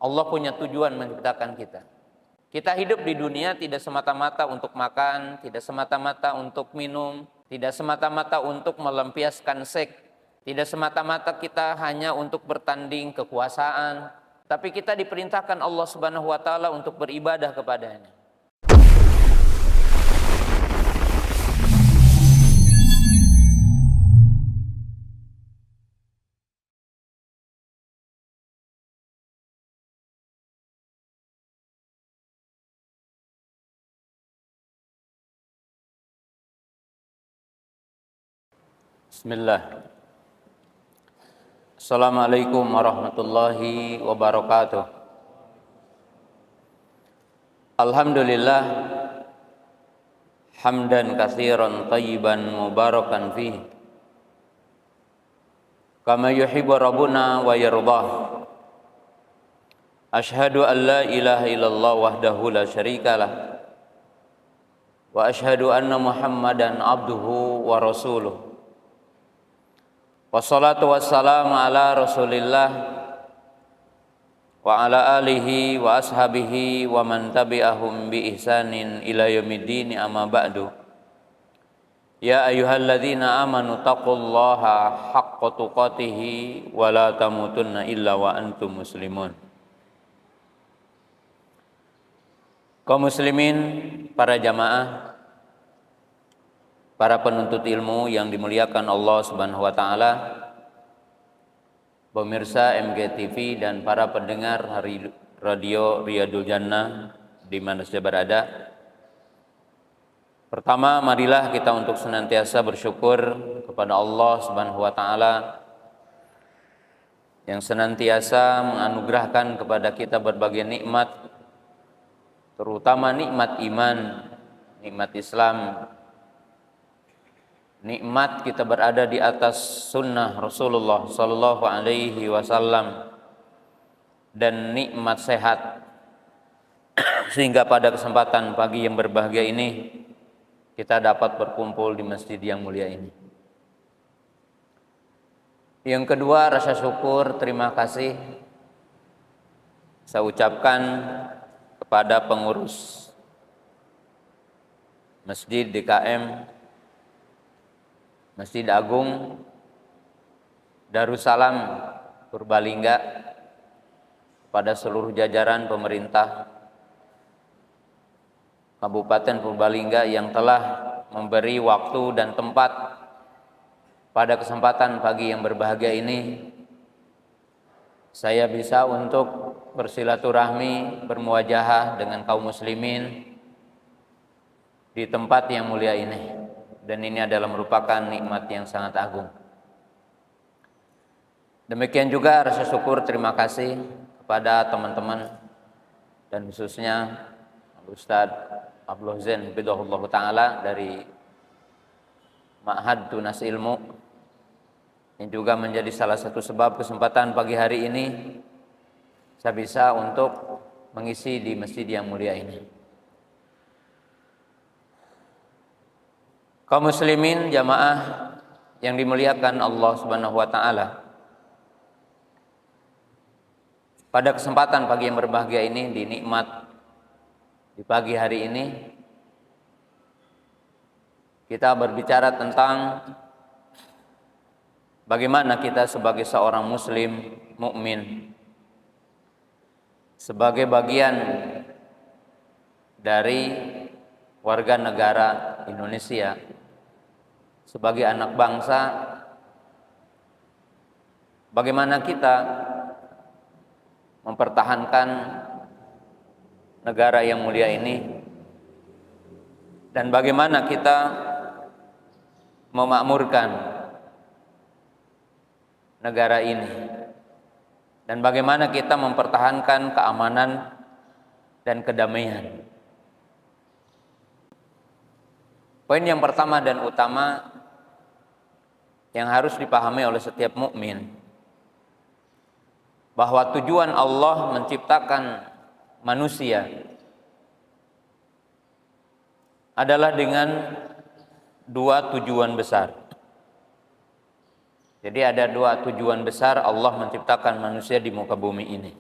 Allah punya tujuan menciptakan kita. Kita hidup di dunia tidak semata-mata untuk makan, tidak semata-mata untuk minum, tidak semata-mata untuk melampiaskan seks, tidak semata-mata kita hanya untuk bertanding kekuasaan, tapi kita diperintahkan Allah Subhanahu wa taala untuk beribadah kepadanya. Bismillah. Assalamualaikum warahmatullahi wabarakatuh. Alhamdulillah hamdan katsiran thayyiban mubarakan fihi kama yuhibbu rabbuna wa yardah. Asyhadu an la ilaha illallah wahdahu la syarikalah wa asyhadu anna Muhammadan abduhu wa rasuluh. Wassalatu wassalamu ala Rasulillah wa ala alihi wa ashabihi wa man tabi'ahum bi ihsanin ila yaumiddin, amma ba'du. Ya ayyuhalladzina amanu taqullaha haqqa tuqatih wa la tamutunna illa wa antum muslimun. Kaum muslimin, para jamaah, para penuntut ilmu yang dimuliakan Allah Subhanahu wa taala, pemirsa MGTV dan para pendengar radio Riyadul Jannah di mana saja berada. Pertama, marilah kita untuk senantiasa bersyukur kepada Allah Subhanahu wa taala yang senantiasa menganugerahkan kepada kita berbagai nikmat, terutama nikmat iman, nikmat Islam, nikmat kita berada di atas sunnah Rasulullah sallallahu alaihi wasallam, dan nikmat sehat, sehingga pada kesempatan pagi yang berbahagia ini kita dapat berkumpul di masjid yang mulia ini. Yang kedua, rasa syukur, terima kasih saya ucapkan kepada pengurus Masjid DKM Masjid Agung Darussalam Purbalingga, kepada seluruh jajaran pemerintah Kabupaten Purbalingga yang telah memberi waktu dan tempat pada kesempatan pagi yang berbahagia ini saya bisa untuk bersilaturahmi, bermuajahah dengan kaum muslimin di tempat yang mulia ini. Dan ini adalah merupakan nikmat yang sangat agung. Demikian juga rasa syukur, terima kasih kepada teman-teman dan khususnya Ustadz Abdul Zain Bidahullah Ta'ala dari Ma'had Tunas Ilmu, yang juga menjadi salah satu sebab kesempatan pagi hari ini saya bisa untuk mengisi di masjid yang mulia ini. Kaum muslimin jamaah yang dimuliakan Allah Subhanahu wa taala, pada kesempatan pagi yang berbahagia ini, di nikmat di pagi hari ini, kita berbicara tentang bagaimana kita sebagai seorang muslim mukmin, sebagai bagian dari warga negara Indonesia, sebagai anak bangsa, bagaimana kita mempertahankan negara yang mulia ini, dan bagaimana kita memakmurkan negara ini, dan bagaimana kita mempertahankan keamanan dan kedamaian. Poin yang pertama dan utama yang harus dipahami oleh setiap mukmin, bahwa tujuan Allah menciptakan manusia adalah dengan dua tujuan besar. Jadi ada dua tujuan besar Allah menciptakan manusia di muka bumi ini.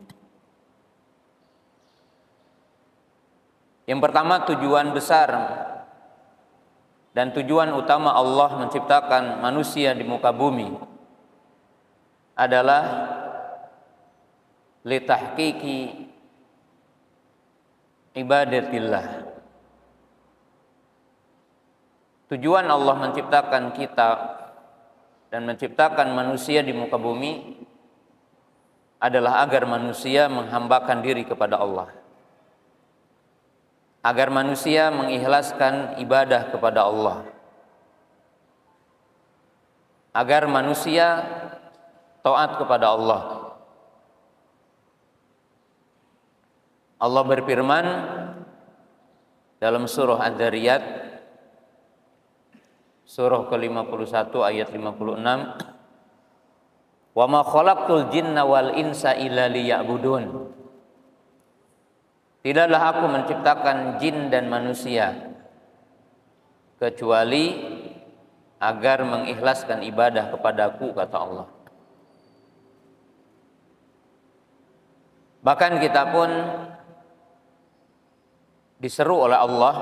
Yang pertama, tujuan besar dan tujuan utama Allah menciptakan manusia di muka bumi adalah litahqiqi ibadatillah. Tujuan Allah menciptakan kita dan menciptakan manusia di muka bumi adalah agar manusia menghambakan diri kepada Allah, agar manusia mengikhlaskan ibadah kepada Allah, agar manusia taat kepada Allah. Allah berfirman dalam surah Ad-Dzariyat surah ke-51 ayat 56, "Wa ma khalaqtul jinna wal insa illa liya'budun." Tidaklah aku menciptakan jin dan manusia kecuali agar mengikhlaskan ibadah kepadaku, kata Allah. Bahkan kita pun diseru oleh Allah,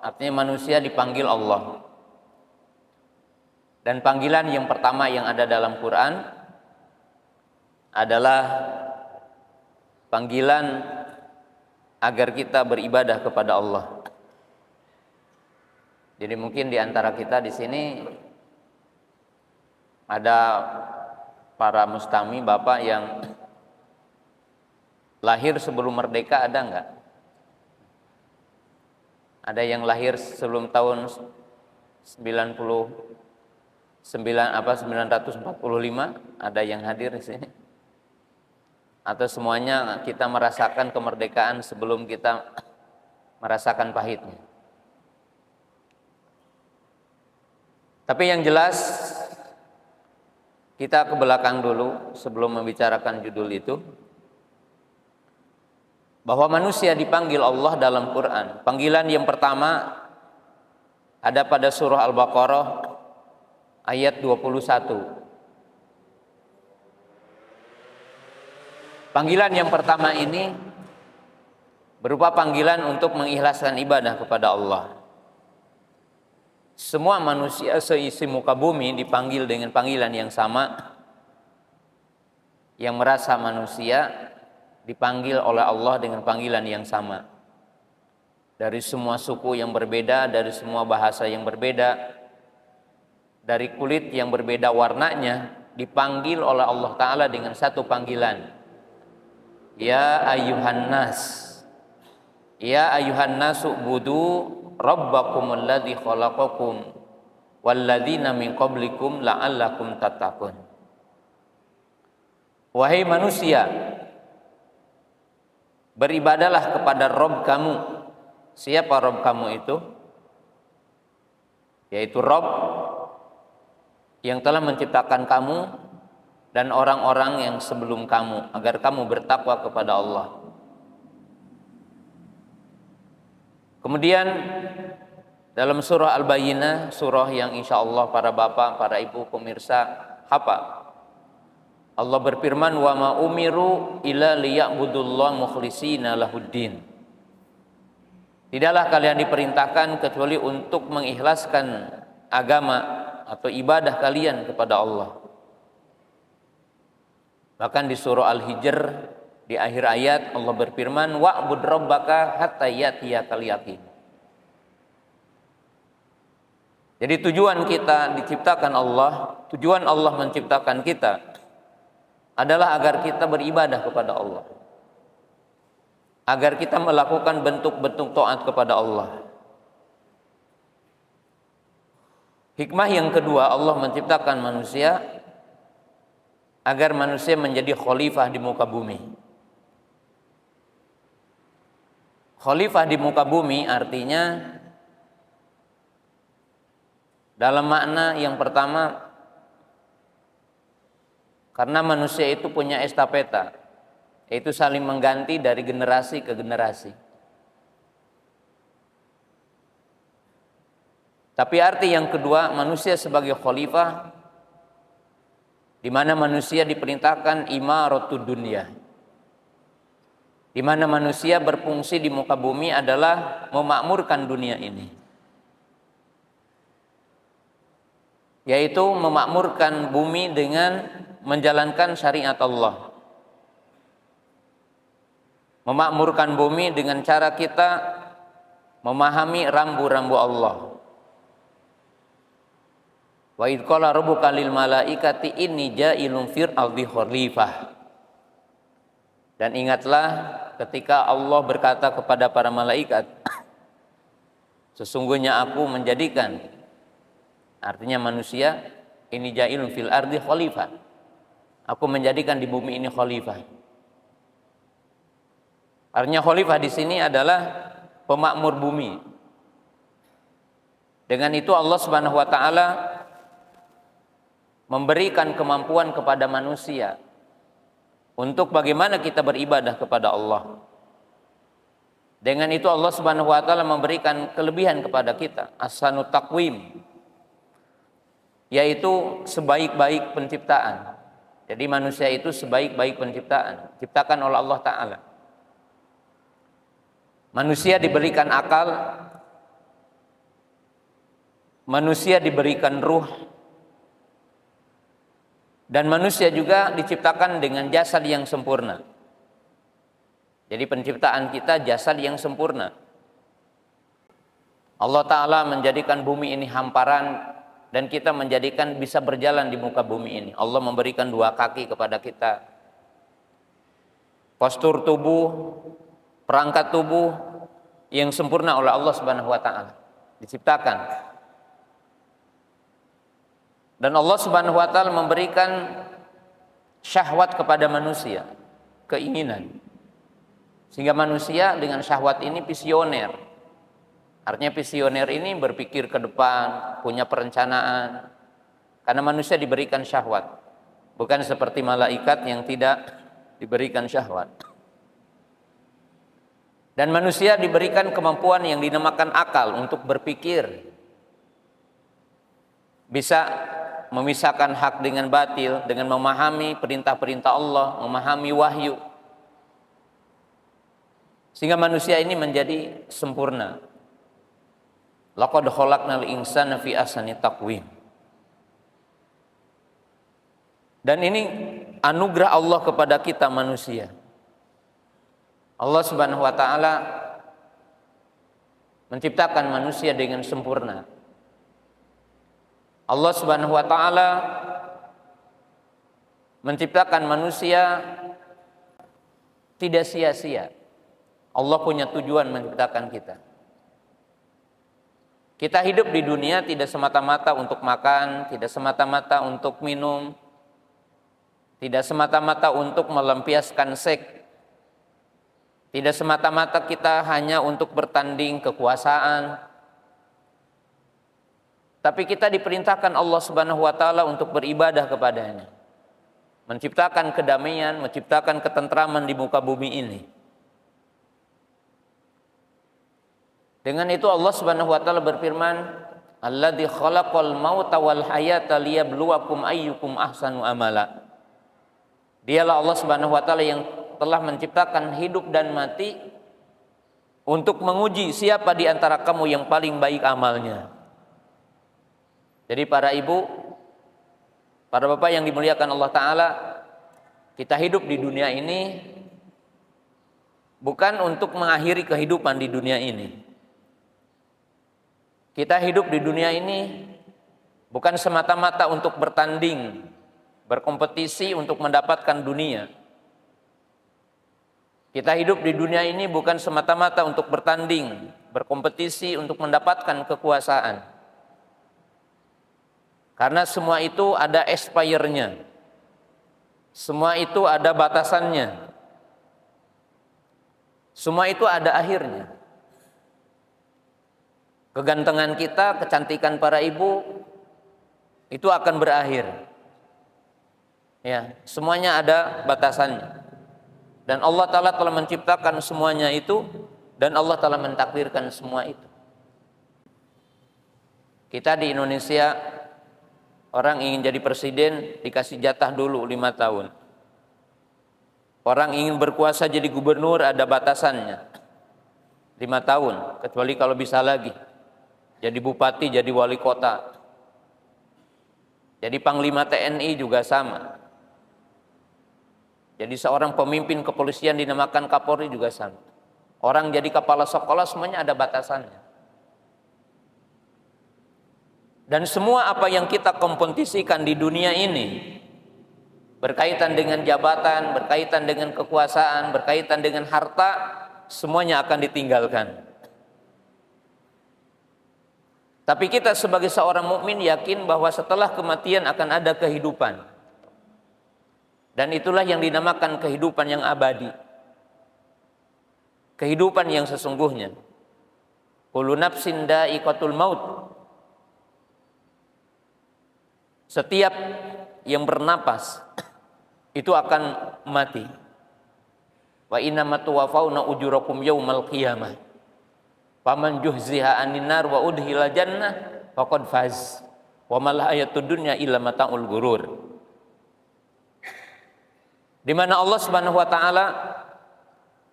artinya manusia dipanggil Allah. Dan panggilan yang pertama yang ada dalam Quran adalah panggilan agar kita beribadah kepada Allah. Jadi mungkin di antara kita di sini ada para mustami, bapak yang lahir sebelum merdeka, ada enggak? Ada yang lahir sebelum tahun 945, ada yang hadir di sini? Atau semuanya kita merasakan kemerdekaan sebelum kita merasakan pahitnya? Tapi yang jelas kita ke belakang dulu sebelum membicarakan judul itu, bahwa manusia dipanggil Allah dalam Quran. Panggilan yang pertama ada pada surah Al-Baqarah ayat 21. Panggilan yang pertama ini berupa panggilan untuk mengikhlaskan ibadah kepada Allah. Semua manusia seisi muka bumi dipanggil dengan panggilan yang sama. Yang merasa manusia dipanggil oleh Allah dengan panggilan yang sama. Dari semua suku yang berbeda, dari semua bahasa yang berbeda, dari kulit yang berbeda warnanya, dipanggil oleh Allah Ta'ala dengan satu panggilan. Ya ayyuhan nas, ya ayyuhan nasu budu rabbakumul ladzi khalaqakum walladzina min qablikum la'allakum tattaqun. Wahai manusia, beribadalah kepada Rabb kamu. Siapa Rabb kamu itu? Yaitu Rabb yang telah menciptakan kamu dan orang-orang yang sebelum kamu, agar kamu bertakwa kepada Allah. Kemudian dalam surah Al-Bayyinah, surah yang insya Allah para bapak, para ibu pemirsa hafal, Allah berfirman, wa ma umiru illa liya'budullah mukhlishina lahuddin. Tidaklah kalian diperintahkan kecuali untuk mengikhlaskan agama atau ibadah kalian kepada Allah. Bahkan di surah Al-Hijr di akhir ayat Allah berfirman, wa'bud rabbaka hatta ya'tiyakal yaqin. Jadi tujuan kita diciptakan Allah, tujuan Allah menciptakan kita adalah agar kita beribadah kepada Allah, agar kita melakukan bentuk-bentuk taat kepada Allah. Hikmah yang kedua, Allah menciptakan manusia agar manusia menjadi khalifah di muka bumi. Khalifah di muka bumi artinya dalam makna yang pertama, karena manusia itu punya estafeta, yaitu saling mengganti dari generasi ke generasi. Tapi arti yang kedua, manusia sebagai khalifah, di mana manusia diperintahkan imaratud dunya, di mana manusia berfungsi di muka bumi adalah memakmurkan dunia ini, yaitu memakmurkan bumi dengan menjalankan syariat Allah, memakmurkan bumi dengan cara kita memahami rambu-rambu Allah. Wa idh qala rabbuka lil malaikati inni ja'ilun fil ardi khalifah. Dan ingatlah ketika Allah berkata kepada para malaikat, sesungguhnya aku menjadikan, artinya manusia, ini ja'ilun fil ardi khalifah. Aku menjadikan di bumi ini khalifah. Artinya khalifah di sini adalah pemakmur bumi. Dengan itu Allah Subhanahu wa taala memberikan kemampuan kepada manusia untuk bagaimana kita beribadah kepada Allah. Dengan itu Allah Subhanahu wa taala memberikan kelebihan kepada kita, ahsanut taqwim, yaitu sebaik-baik penciptaan. Jadi manusia itu sebaik-baik penciptaan, diciptakan oleh Allah taala. Manusia diberikan akal, manusia diberikan ruh, dan manusia juga diciptakan dengan jasad yang sempurna. Jadi penciptaan kita jasad yang sempurna. Allah Ta'ala menjadikan bumi ini hamparan, dan kita menjadikan bisa berjalan di muka bumi ini. Allah memberikan 2 kaki kepada kita. Postur tubuh, perangkat tubuh yang sempurna oleh Allah Subhanahu wa taala diciptakan. Dan Allah Subhanahu wa taala memberikan syahwat kepada manusia, keinginan. Sehingga manusia dengan syahwat ini visioner. Artinya visioner ini berpikir ke depan, punya perencanaan. Karena manusia diberikan syahwat. Bukan seperti malaikat yang tidak diberikan syahwat. Dan manusia diberikan kemampuan yang dinamakan akal untuk berpikir. Bisa memisahkan hak dengan batil dengan memahami perintah-perintah Allah, memahami wahyu. Sehingga manusia ini menjadi sempurna. Laqad khalaqnal insana fi ahsani taqwim. Dan ini anugerah Allah kepada kita manusia. Allah Subhanahu wa taala menciptakan manusia dengan sempurna. Allah Subhanahu wa taala menciptakan manusia tidak sia-sia. Allah punya tujuan menciptakan kita. Kita hidup di dunia tidak semata-mata untuk makan, tidak semata-mata untuk minum, tidak semata-mata untuk melampiaskan seks, tidak semata-mata kita hanya untuk bertanding kekuasaan. Tapi kita diperintahkan Allah Subhanahu wa taala untuk beribadah kepadanya. Menciptakan kedamaian, menciptakan ketentraman di muka bumi ini. Dengan itu Allah Subhanahu wa taala berfirman, "Alladzi khalaqal mauta wal hayata liyabluwakum ayyukum ahsanu amala." Dialah Allah Subhanahu wa taala yang telah menciptakan hidup dan mati untuk menguji siapa di antara kamu yang paling baik amalnya. Jadi para ibu, para bapak yang dimuliakan Allah Ta'ala, kita hidup di dunia ini bukan untuk mengakhiri kehidupan di dunia ini. Kita hidup di dunia ini bukan semata-mata untuk bertanding, berkompetisi untuk mendapatkan dunia. Kita hidup di dunia ini bukan semata-mata untuk bertanding, berkompetisi untuk mendapatkan kekuasaan. Karena semua itu ada expirednya. Semua itu ada batasannya. Semua itu ada akhirnya. Kegantengan kita, kecantikan para ibu itu akan berakhir. Ya, semuanya ada batasannya. Dan Allah Ta'ala telah menciptakan semuanya itu, dan Allah telah mentakdirkan semua itu. Kita di Indonesia, orang ingin jadi presiden dikasih jatah dulu 5 tahun. Orang ingin berkuasa jadi gubernur ada batasannya, 5 tahun, kecuali kalau bisa lagi jadi bupati, jadi wali kota. Jadi panglima TNI juga sama. Jadi seorang pemimpin kepolisian dinamakan Kapolri juga sama. Orang jadi kepala sekolah semuanya ada batasannya. Dan semua apa yang kita kompetisikan di dunia ini berkaitan dengan jabatan, berkaitan dengan kekuasaan, berkaitan dengan harta, semuanya akan ditinggalkan. Tapi kita sebagai seorang mukmin yakin bahwa setelah kematian akan ada kehidupan. Dan itulah yang dinamakan kehidupan yang abadi. Kehidupan yang sesungguhnya. Kullu nafsin dha'iqatul maut. Setiap yang bernapas itu akan mati. Wa innama tuwaffawna ujurakum yaumal qiyamah. Faman juhziha 'anil nar wa udkhila jannah faqad faz. Wa mal hayatud dunya illa mata'ul ghurur. Di mana Allah Subhanahu wa taala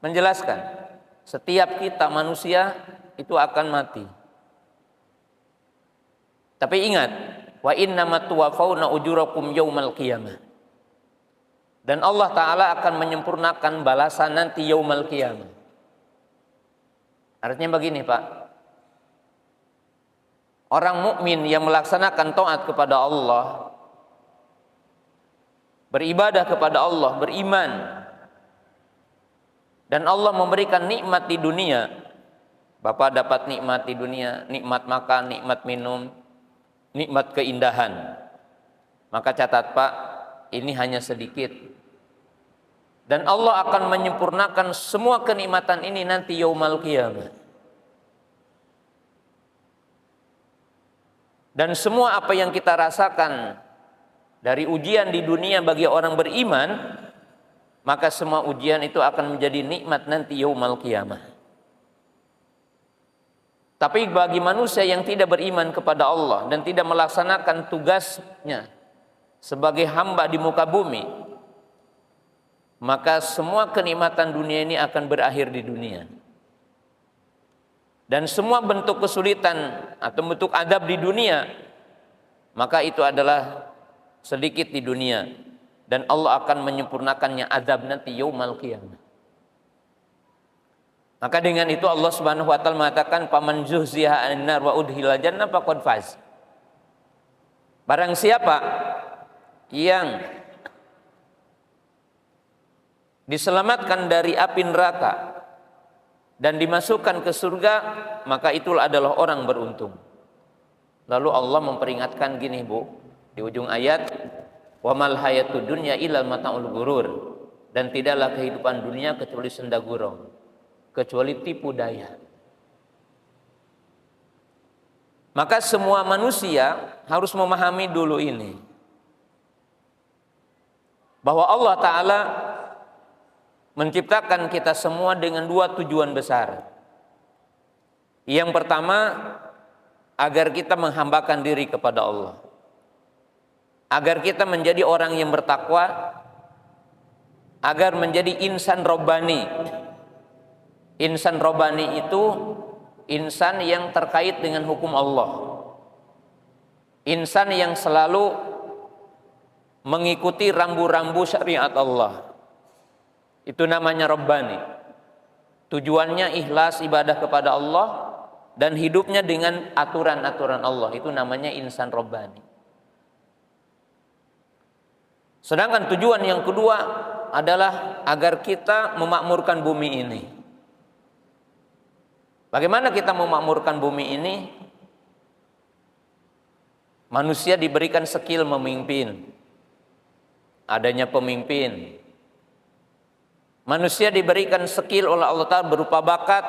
menjelaskan setiap kita manusia itu akan mati. Tapi ingat, wa innama tuwaffawna ujurakum yaumal qiyamah. Dan Allah Ta'ala akan menyempurnakan balasan nanti yaumal qiyamah. Artinya begini Pak, orang mukmin yang melaksanakan taat kepada Allah, beribadah kepada Allah, beriman, dan Allah memberikan nikmat di dunia. Bapak dapat nikmat di dunia, nikmat makan, nikmat minum, nikmat keindahan. Maka catat Pak, ini hanya sedikit. Dan Allah akan menyempurnakan semua kenikmatan ini nanti yaumal qiyamah. Dan semua apa yang kita rasakan dari ujian di dunia bagi orang beriman, maka semua ujian itu akan menjadi nikmat nanti yaumal qiyamah. Tapi bagi manusia yang tidak beriman kepada Allah dan tidak melaksanakan tugasnya sebagai hamba di muka bumi, maka semua kenikmatan dunia ini akan berakhir di dunia. Dan semua bentuk kesulitan atau bentuk adab di dunia, maka itu adalah sedikit di dunia. Dan Allah akan menyempurnakannya adab nanti yaumal qiyamah. Maka dengan itu Allah Subhanahu wa taala mengatakan faman zuhziha 'anil nar wa udkhila jannah faqad faz. Barang siapa yang diselamatkan dari api neraka dan dimasukkan ke surga, maka itulah adalah orang beruntung. Lalu Allah memperingatkan gini Bu, di ujung ayat, wa mal hayatud dunya illa mata'ul ghurur, dan tidaklah kehidupan dunia kecuali senda gurau, kecuali tipu daya. Maka semua manusia harus memahami dulu ini, bahwa Allah Ta'ala menciptakan kita semua dengan 2 tujuan besar. Yang pertama, agar kita menghambakan diri kepada Allah, agar kita menjadi orang yang bertakwa, agar menjadi insan robbani. Insan robbani itu insan yang terkait dengan hukum Allah, insan yang selalu mengikuti rambu-rambu syariat Allah. Itu namanya Rabbani. Tujuannya ikhlas ibadah kepada Allah dan hidupnya dengan aturan-aturan Allah. Itu namanya insan Rabbani. Sedangkan tujuan yang kedua adalah agar kita memakmurkan bumi ini. Bagaimana kita memakmurkan bumi ini? Manusia diberikan skill memimpin. Adanya pemimpin. Manusia diberikan skill oleh Allah Ta'ala berupa bakat.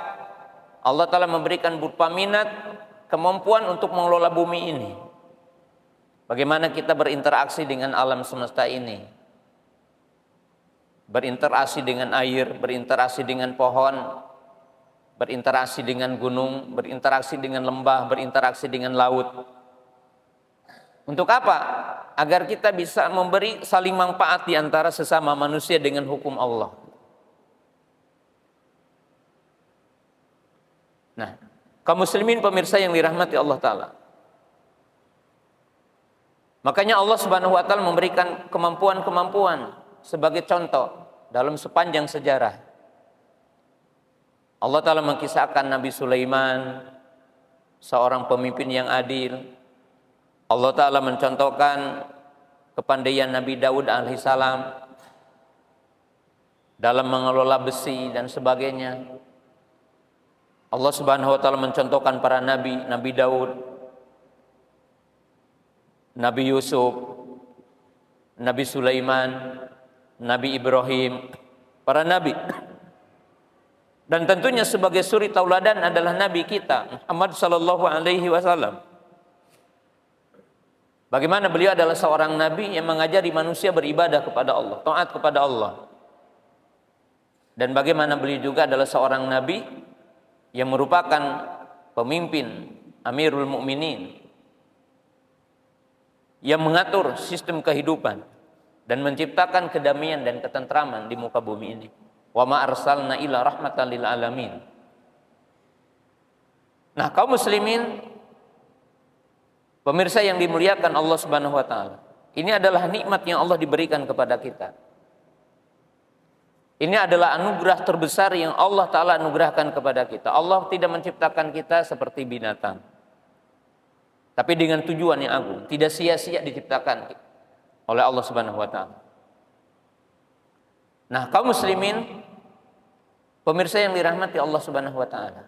Allah Ta'ala memberikan berupa minat, kemampuan untuk mengelola bumi ini. Bagaimana kita berinteraksi dengan alam semesta ini, berinteraksi dengan air, berinteraksi dengan pohon, berinteraksi dengan gunung, berinteraksi dengan lembah, berinteraksi dengan laut. Untuk apa? Agar kita bisa memberi saling manfaat di antara sesama manusia dengan hukum Allah. Nah, kaum muslimin pemirsa yang dirahmati Allah Ta'ala, makanya Allah Subhanahu wa Ta'ala memberikan kemampuan-kemampuan sebagai contoh dalam sepanjang sejarah. Allah Ta'ala mengisahkan Nabi Sulaiman, seorang pemimpin yang adil. Allah Ta'ala mencontohkan kepandaian Nabi Daud alaihissalam dalam mengelola besi dan sebagainya. Allah Subhanahu wa Ta'ala mencontohkan para nabi, Nabi Daud, Nabi Yusuf, Nabi Sulaiman, Nabi Ibrahim, para nabi. Dan tentunya sebagai suri tauladan adalah nabi kita Muhammad sallallahu alaihi wasallam. Bagaimana beliau adalah seorang nabi yang mengajari manusia beribadah kepada Allah, taat kepada Allah. Dan bagaimana beliau juga adalah seorang nabi yang merupakan pemimpin, Amirul Mukminin, yang mengatur sistem kehidupan dan menciptakan kedamaian dan ketentraman di muka bumi ini. Wa ma arsalna illa rahmatan lil alamin. Nah, kaum muslimin pemirsa yang dimuliakan Allah Subhanahu wa Ta'ala, ini adalah nikmat yang Allah diberikan kepada kita. Ini adalah anugerah terbesar yang Allah Ta'ala anugerahkan kepada kita. Allah tidak menciptakan kita seperti binatang, tapi dengan tujuan yang agung, tidak sia-sia diciptakan oleh Allah Subhanahu wa Ta'ala. Nah, kaum muslimin pemirsa yang dirahmati Allah Subhanahu wa Ta'ala,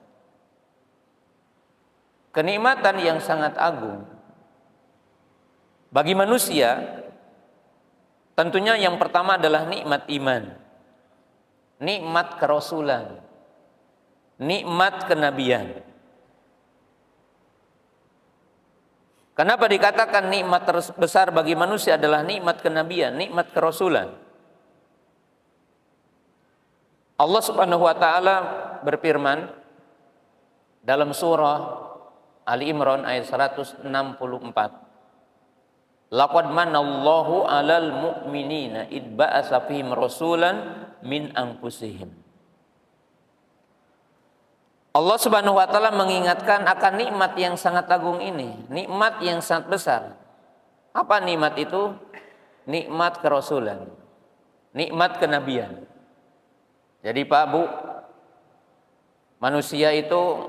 kenikmatan yang sangat agung bagi manusia tentunya yang pertama adalah nikmat iman, nikmat kerasulan, nikmat kenabian. Kenapa dikatakan nikmat terbesar bagi manusia adalah nikmat kenabian, nikmat kerasulan? Allah Subhanahu wa Ta'ala berfirman dalam surah Ali Imran ayat 164. Laqad manallahu 'alal mu'minina id ba'atsa fihim rasulan min anfusihim. Allah Subhanahu wa Ta'ala mengingatkan akan nikmat yang sangat agung ini, nikmat yang sangat besar. Apa nikmat itu? Nikmat kerasulan, nikmat kenabian. Jadi Pak Bu, manusia itu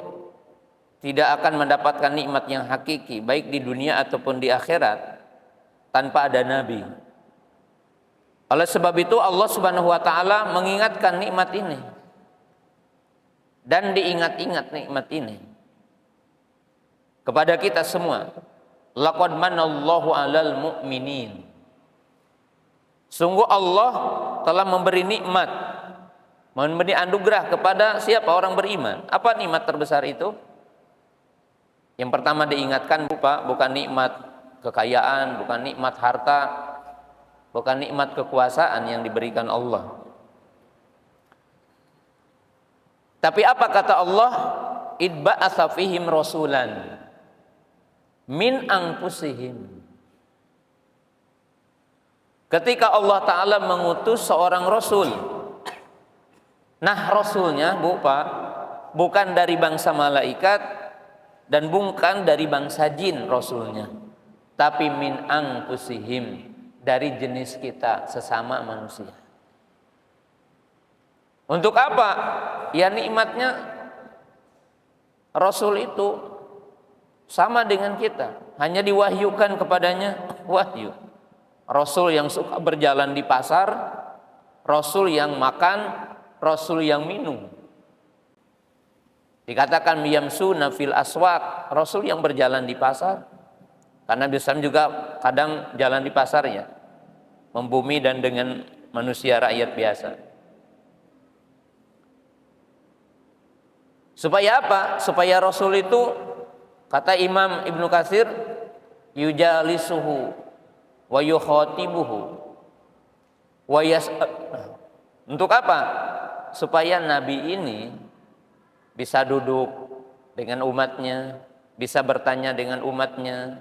tidak akan mendapatkan nikmat yang hakiki baik di dunia ataupun di akhirat tanpa ada nabi. Oleh sebab itu Allah Subhanahu wa Ta'ala mengingatkan nikmat ini dan diingat-ingat nikmat ini kepada kita semua. Laqad manallahu 'alal mu'minin. Sungguh Allah telah memberi nikmat, memberi anugerah kepada siapa? Orang beriman. Apa nikmat terbesar itu? Yang pertama diingatkan bukan nikmat kekayaan, bukan nikmat harta, bukan nikmat kekuasaan yang diberikan Allah. Tapi apa kata Allah? Idba'atsa fihim rasulan min anfusihim. Ketika Allah Ta'ala mengutus seorang rasul. Nah, rasulnya bukan dari bangsa malaikat dan bukan dari bangsa jin rasulnya, tapi min anfusihim, dari jenis kita sesama manusia. Untuk apa? Ya nikmatnya Rasul itu sama dengan kita, hanya diwahyukan kepadanya wahyu. Rasul yang suka berjalan di pasar, Rasul yang makan, Rasul yang minum. Dikatakan yamsuna fil aswaq, Rasul yang berjalan di pasar. Karena biasanya juga kadang jalan di pasarnya, membumi dan dengan manusia rakyat biasa. Supaya apa? Supaya Rasul itu, kata Imam Ibnu Katsir, yujalisuhu wa yukhatibuhu wa untuk apa? Supaya Nabi ini bisa duduk dengan umatnya, bisa bertanya dengan umatnya,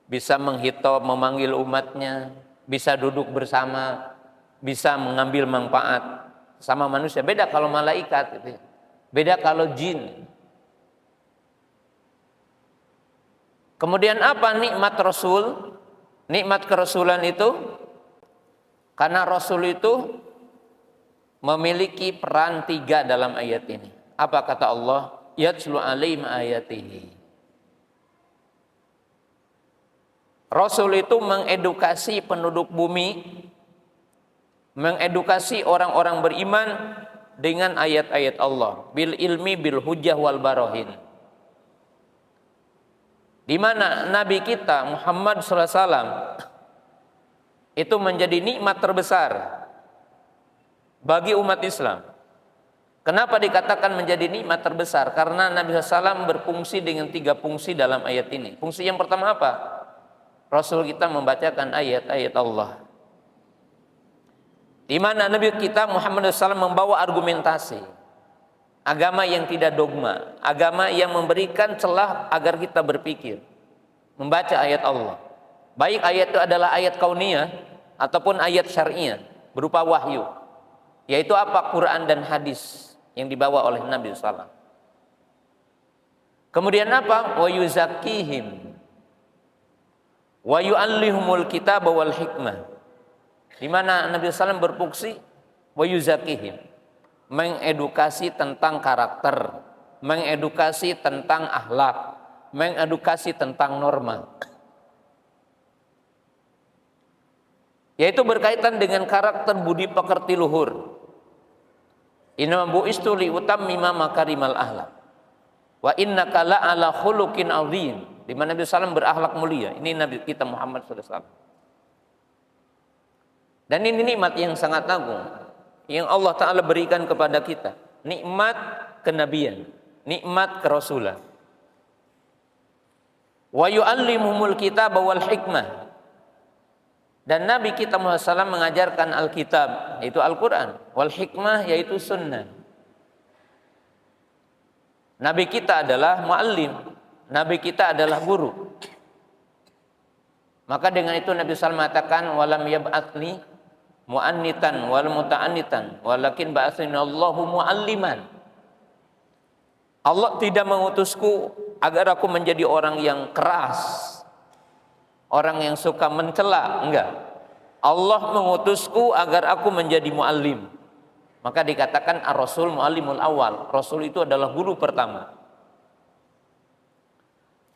bisa menghitab, memanggil umatnya, bisa duduk bersama, bisa mengambil manfaat sama manusia. Beda kalau malaikat, gitu. Beda kalau jin. Kemudian apa nikmat Rasul? Nikmat kerasulan itu karena Rasul itu memiliki peran 3 dalam ayat ini. Apa kata Allah? Yatslu alaihim ayatihi. Rasul itu mengedukasi penduduk bumi, mengedukasi orang-orang beriman dengan ayat-ayat Allah, bil ilmi bil hujjah wal barahin. Di mana Nabi kita Muhammad sallallahu alaihi wasallam itu menjadi nikmat terbesar bagi umat Islam. Kenapa dikatakan menjadi nikmat terbesar? Karena Nabi SAW berfungsi dengan 3 fungsi dalam ayat ini. Fungsi yang pertama apa? Rasul kita membacakan ayat-ayat Allah. Di mana Nabi kita Muhammad SAW membawa argumentasi. Agama yang tidak dogma. Agama yang memberikan celah agar kita berpikir. Membaca ayat Allah. Baik ayat itu adalah ayat kauniyah ataupun ayat syariah berupa wahyu. Yaitu apa? Quran dan hadis yang dibawa oleh Nabi SAW. Kemudian apa? Wa yuzakkihim wa yu'allihumul kitaba wal hikmah. Di mana Nabi SAW berfungsi wa yuzakkihim, mengedukasi tentang karakter, mengedukasi tentang akhlak, mengedukasi tentang norma. Yaitu berkaitan dengan karakter budi pekerti luhur. Inna bu'istu li utammima makarimal ahlak wa innaka la'ala khuluqin azim. Di mana Nabi SAW berakhlak mulia. Ini Nabi kita Muhammad SAW. Dan ini nikmat yang sangat agung yang Allah Ta'ala berikan kepada kita. Nikmat kenabian, nikmat kerasulan. Wa yu'allimuhumul kitaba wal hikmah. Dan Nabi kita Muhammad SAW mengajarkan Alkitab, yaitu Al-Quran, wal hikmah, yaitu sunnah. Nabi kita adalah muallim, Nabi kita adalah guru. Maka dengan itu Nabi SAW mengatakan, walam yab'atni mu'annitan wal muta'annitan, walakin ba'athani Allahu mu'alliman. Allah tidak mengutusku agar aku menjadi orang yang keras, orang yang suka mencela, enggak. Allah mengutusku agar aku menjadi muallim. Maka dikatakan ar-rasul muallimul awal. Rasul itu adalah guru pertama.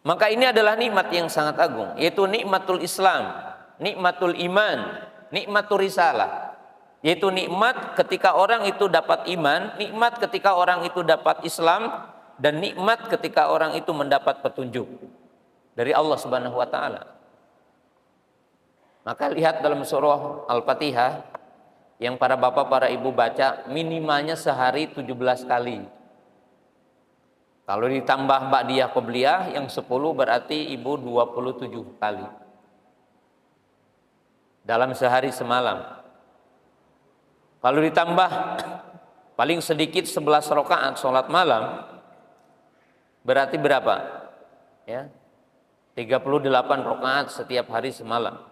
Maka ini adalah nikmat yang sangat agung, yaitu nikmatul Islam, nikmatul iman, nikmatul risalah. Yaitu nikmat ketika orang itu dapat iman, nikmat ketika orang itu dapat Islam, dan nikmat ketika orang itu mendapat petunjuk dari Allah Subhanahu wa taala. Maka lihat dalam surah Al-Fatihah yang para bapak, para ibu baca minimalnya sehari 17 kali. Kalau ditambah ba'diyah qobliyah yang 10 berarti ibu 27 kali. Dalam sehari semalam. Kalau ditambah paling sedikit 11 rakaat sholat malam berarti berapa? Ya. 38 rakaat setiap hari semalam.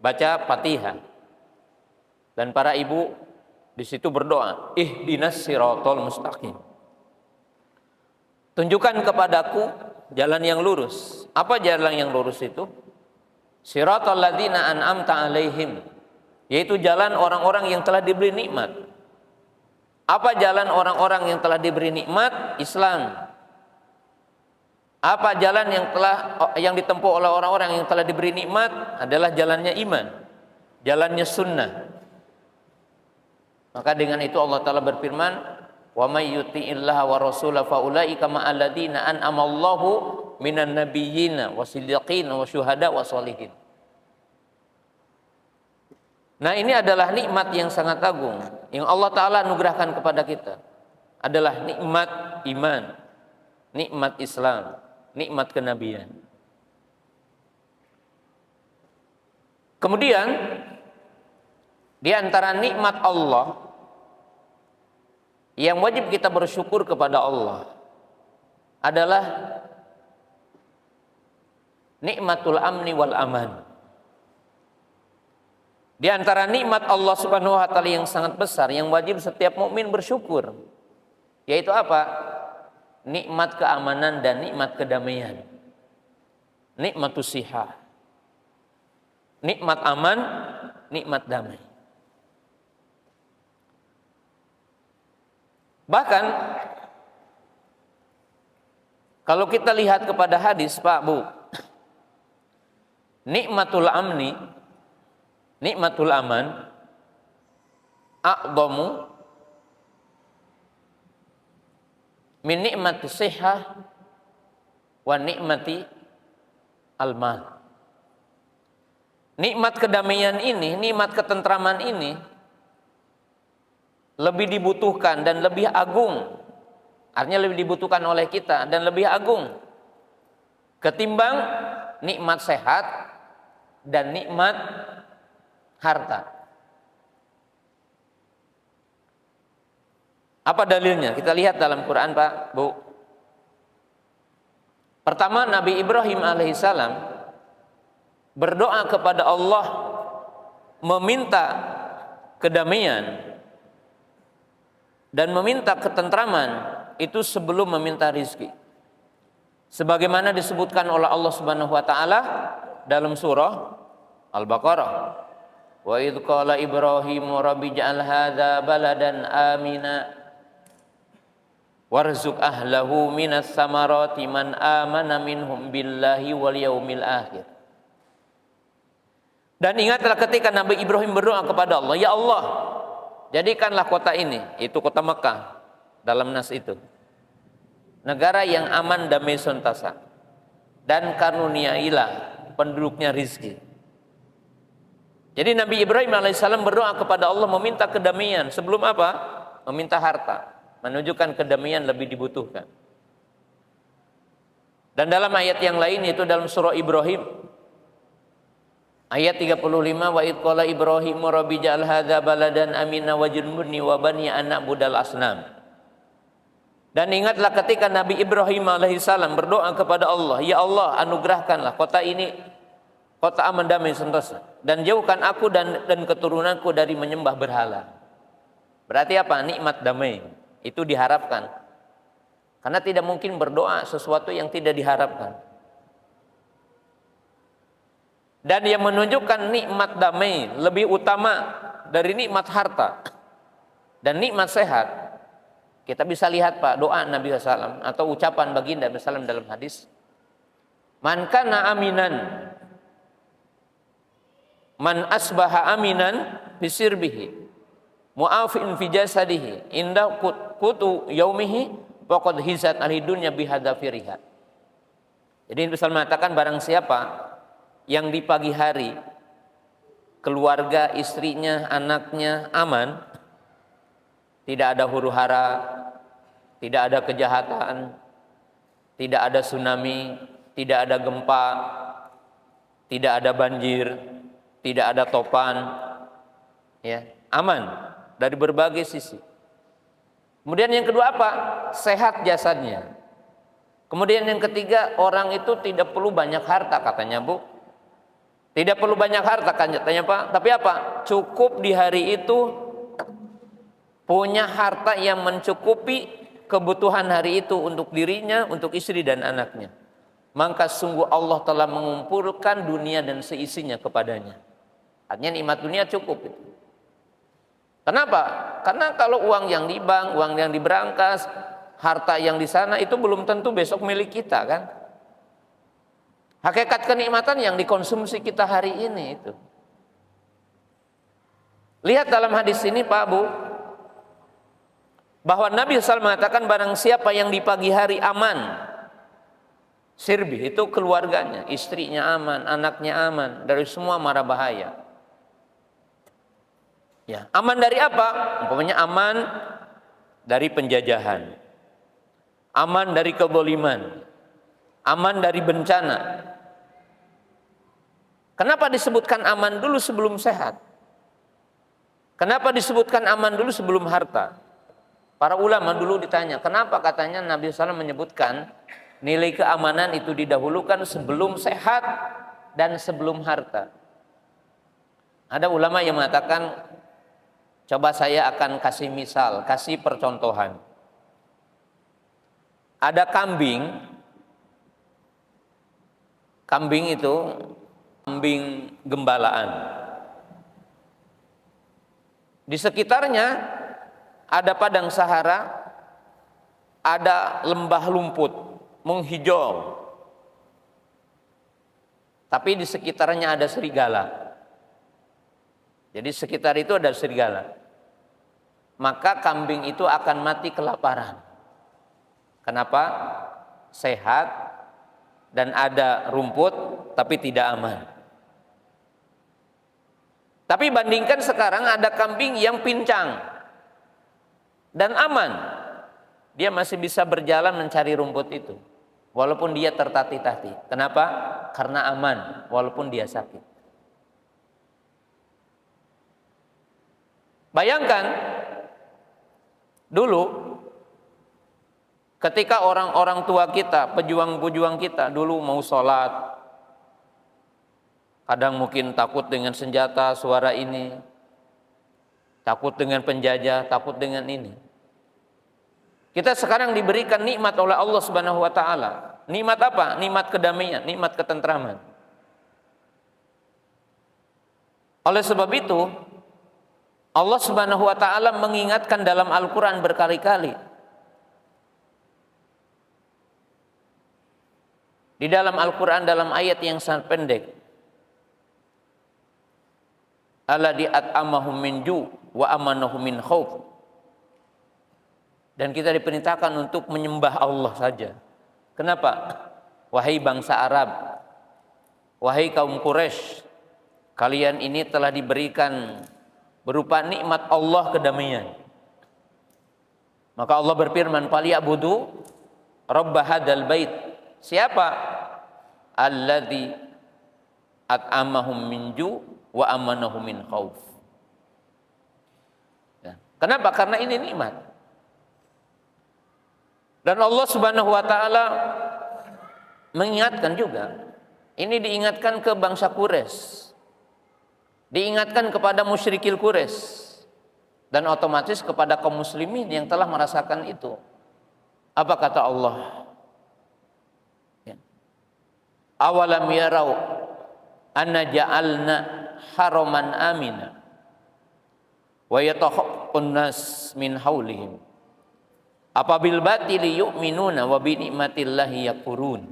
Baca Fatihah. Dan para ibu di situ berdoa, ihdinas siratal mustaqim. Tunjukkan kepadaku jalan yang lurus. Apa jalan yang lurus itu? Siratal ladzina an'amta alaihim, yaitu jalan orang-orang yang telah diberi nikmat. Apa jalan orang-orang yang telah diberi nikmat? Islam. Apa jalan yang ditempuh oleh orang-orang yang telah diberi nikmat? Adalah jalannya iman, jalannya sunnah. Maka dengan itu Allah Ta'ala berfirman, wa may yuti'illaha wa rasulahu fa ulaika ma'al ladzina an'ama Allahu minan nabiyyina wasiddiqin wa syuhada wa sholihin. Nah, ini adalah nikmat yang sangat agung yang Allah Ta'ala anugerahkan kepada kita. Adalah nikmat iman, nikmat Islam, nikmat kenabian. Kemudian di antara nikmat Allah yang wajib kita bersyukur kepada Allah adalah nikmatul amni wal aman. Di antara nikmat Allah Subhanahu wa taala yang sangat besar yang wajib setiap mukmin bersyukur, yaitu apa? Nikmat keamanan dan nikmat kedamaian. Nikmatus sihah. Nikmat aman, nikmat damai. Bahkan kalau kita lihat kepada hadis, Pak Bu, nikmatul amni, nikmatul aman, a'dhamu min nikmati sihah wa nikmati al-mal. Nikmat kedamaian ini, nikmat ketentraman ini lebih dibutuhkan dan lebih agung. Artinya lebih dibutuhkan oleh kita dan lebih agung ketimbang nikmat sehat dan nikmat harta. Apa dalilnya? Kita lihat dalam Quran, Pak, Bu. Pertama, Nabi Ibrahim alaihissalam berdoa kepada Allah meminta kedamaian dan meminta ketentraman itu sebelum meminta rizki. Sebagaimana disebutkan oleh Allah Subhanahu wa taala dalam surah Al-Baqarah. Wa idz qala Ibrahim rabbi ja'al hadza baladan amina warzuq ahlahu minas samarati man amana minhum billahi wal yaumil akhir. Dan ingatlah ketika Nabi Ibrahim berdoa kepada Allah, ya Allah, jadikanlah kota ini, itu kota Mekah dalam nas itu, negara yang aman damai sentosa, dan karuniailah penduduknya rizki. Jadi Nabi Ibrahim alaihissalam berdoa kepada Allah meminta kedamaian sebelum apa? Meminta harta, menunjukkan kedamaian lebih dibutuhkan. Dan dalam ayat yang lain, yaitu dalam surah Ibrahim ayat 35, wa id qala Ibrahim rabbi ja'al hadza baladan amina wajnubni wa bani an na'budal asnam. Dan ingatlah ketika Nabi Ibrahim alaihissalam berdoa kepada Allah, ya Allah, anugerahkanlah kota ini kota aman damai sentosa dan jauhkan aku dan keturunanku dari menyembah berhala. Berarti apa? Nikmat damai itu diharapkan. Karena tidak mungkin berdoa sesuatu yang tidak diharapkan. Dan yang menunjukkan nikmat damai lebih utama dari nikmat harta dan nikmat sehat, kita bisa lihat, Pak, doa Nabi SAW atau ucapan baginda SAW dalam hadis, man kana aminan, man asbaha aminan bisirbihi mu'afin fi jasadihi inda kutu yaumihi faqad hizat al-dunya bihadzafiriha. Jadi Nabi SAW mengatakan, barang siapa yang di pagi hari keluarga, istrinya, anaknya aman, tidak ada huru-hara, tidak ada kejahatan, tidak ada tsunami, tidak ada gempa, tidak ada banjir, tidak ada topan, ya, aman dari berbagai sisi. Kemudian yang kedua apa? Sehat jasadnya. Kemudian yang ketiga, orang itu tidak perlu banyak harta, katanya, Bu. Tidak perlu banyak harta, katanya, Pak. Tapi apa? Cukup di hari itu punya harta yang mencukupi kebutuhan hari itu untuk dirinya, untuk istri dan anaknya. Maka sungguh Allah telah mengumpulkan dunia dan seisinya kepadanya. Artinya nikmat dunia cukup itu. Kenapa? Karena kalau uang yang di bank, uang yang di brankas, harta yang di sana itu belum tentu besok milik kita, kan? Hakikat kenikmatan yang dikonsumsi kita hari ini itu. Lihat dalam hadis ini, Pak, Bu, bahwa Nabi SAW mengatakan barang siapa yang di pagi hari aman, sirbi itu keluarganya, istrinya aman, anaknya aman dari semua mara bahaya. Ya, aman dari apa? Umpamanya aman dari penjajahan, aman dari kedzaliman, aman dari bencana. Kenapa disebutkan aman dulu sebelum sehat? Kenapa disebutkan aman dulu sebelum harta? Para ulama dulu ditanya, kenapa katanya Nabi SAW menyebutkan Nilai keamanan itu didahulukan sebelum sehat dan sebelum harta. Ada ulama yang mengatakan, coba saya akan kasih misal, kasih percontohan. Ada kambing itu kambing gembalaan. Di sekitarnya ada padang Sahara, ada lembah lumput menghijau. Tapi di sekitarnya ada serigala. Jadi sekitar itu ada serigala. Maka kambing itu akan mati kelaparan. Kenapa? Sehat dan ada rumput tapi tidak aman. Tapi bandingkan sekarang ada kambing yang pincang dan aman. Dia masih bisa berjalan mencari rumput itu. Walaupun dia tertati-tati. Kenapa? Karena aman walaupun dia sakit. Bayangkan dulu ketika orang-orang tua kita, pejuang-pejuang kita dulu mau sholat, kadang mungkin takut dengan senjata, suara ini, takut dengan penjajah, takut dengan ini. Kita sekarang diberikan nikmat oleh Allah Subhanahu wa taala. Nikmat apa? Nikmat kedamaian, nikmat ketentraman. Oleh sebab itu, Allah Subhanahu wa taala mengingatkan dalam Al-Qur'an berkali-kali. Di dalam Al-Qur'an dalam ayat yang sangat pendek. Alladzi at'amahum min ju' wa amanahum min khauf. Dan kita diperintahkan untuk menyembah Allah saja. Kenapa? Wahai bangsa Arab, wahai kaum Quraisy, kalian ini telah diberikan berupa nikmat Allah kedamaian. Maka Allah berfirman, "Falyabudu rabb hadzal bait." Siapa? Alladzi at'amahum min ju' wa amanahum min khauf. Ya. Kenapa? Karena ini nikmat. Dan Allah Subhanahu wa taala mengingatkan juga. Ini diingatkan ke bangsa Quraisy. Diingatkan kepada musyrikil Quraisy. Dan otomatis kepada kaum muslimin yang telah merasakan itu. Apa kata Allah? Ya. Awalam yarau anna ja'alna haraman amina wa yatakhaffafun nas min haulihim. Apabil batili yu'minuna wa bi ni'matillahi yakfurun.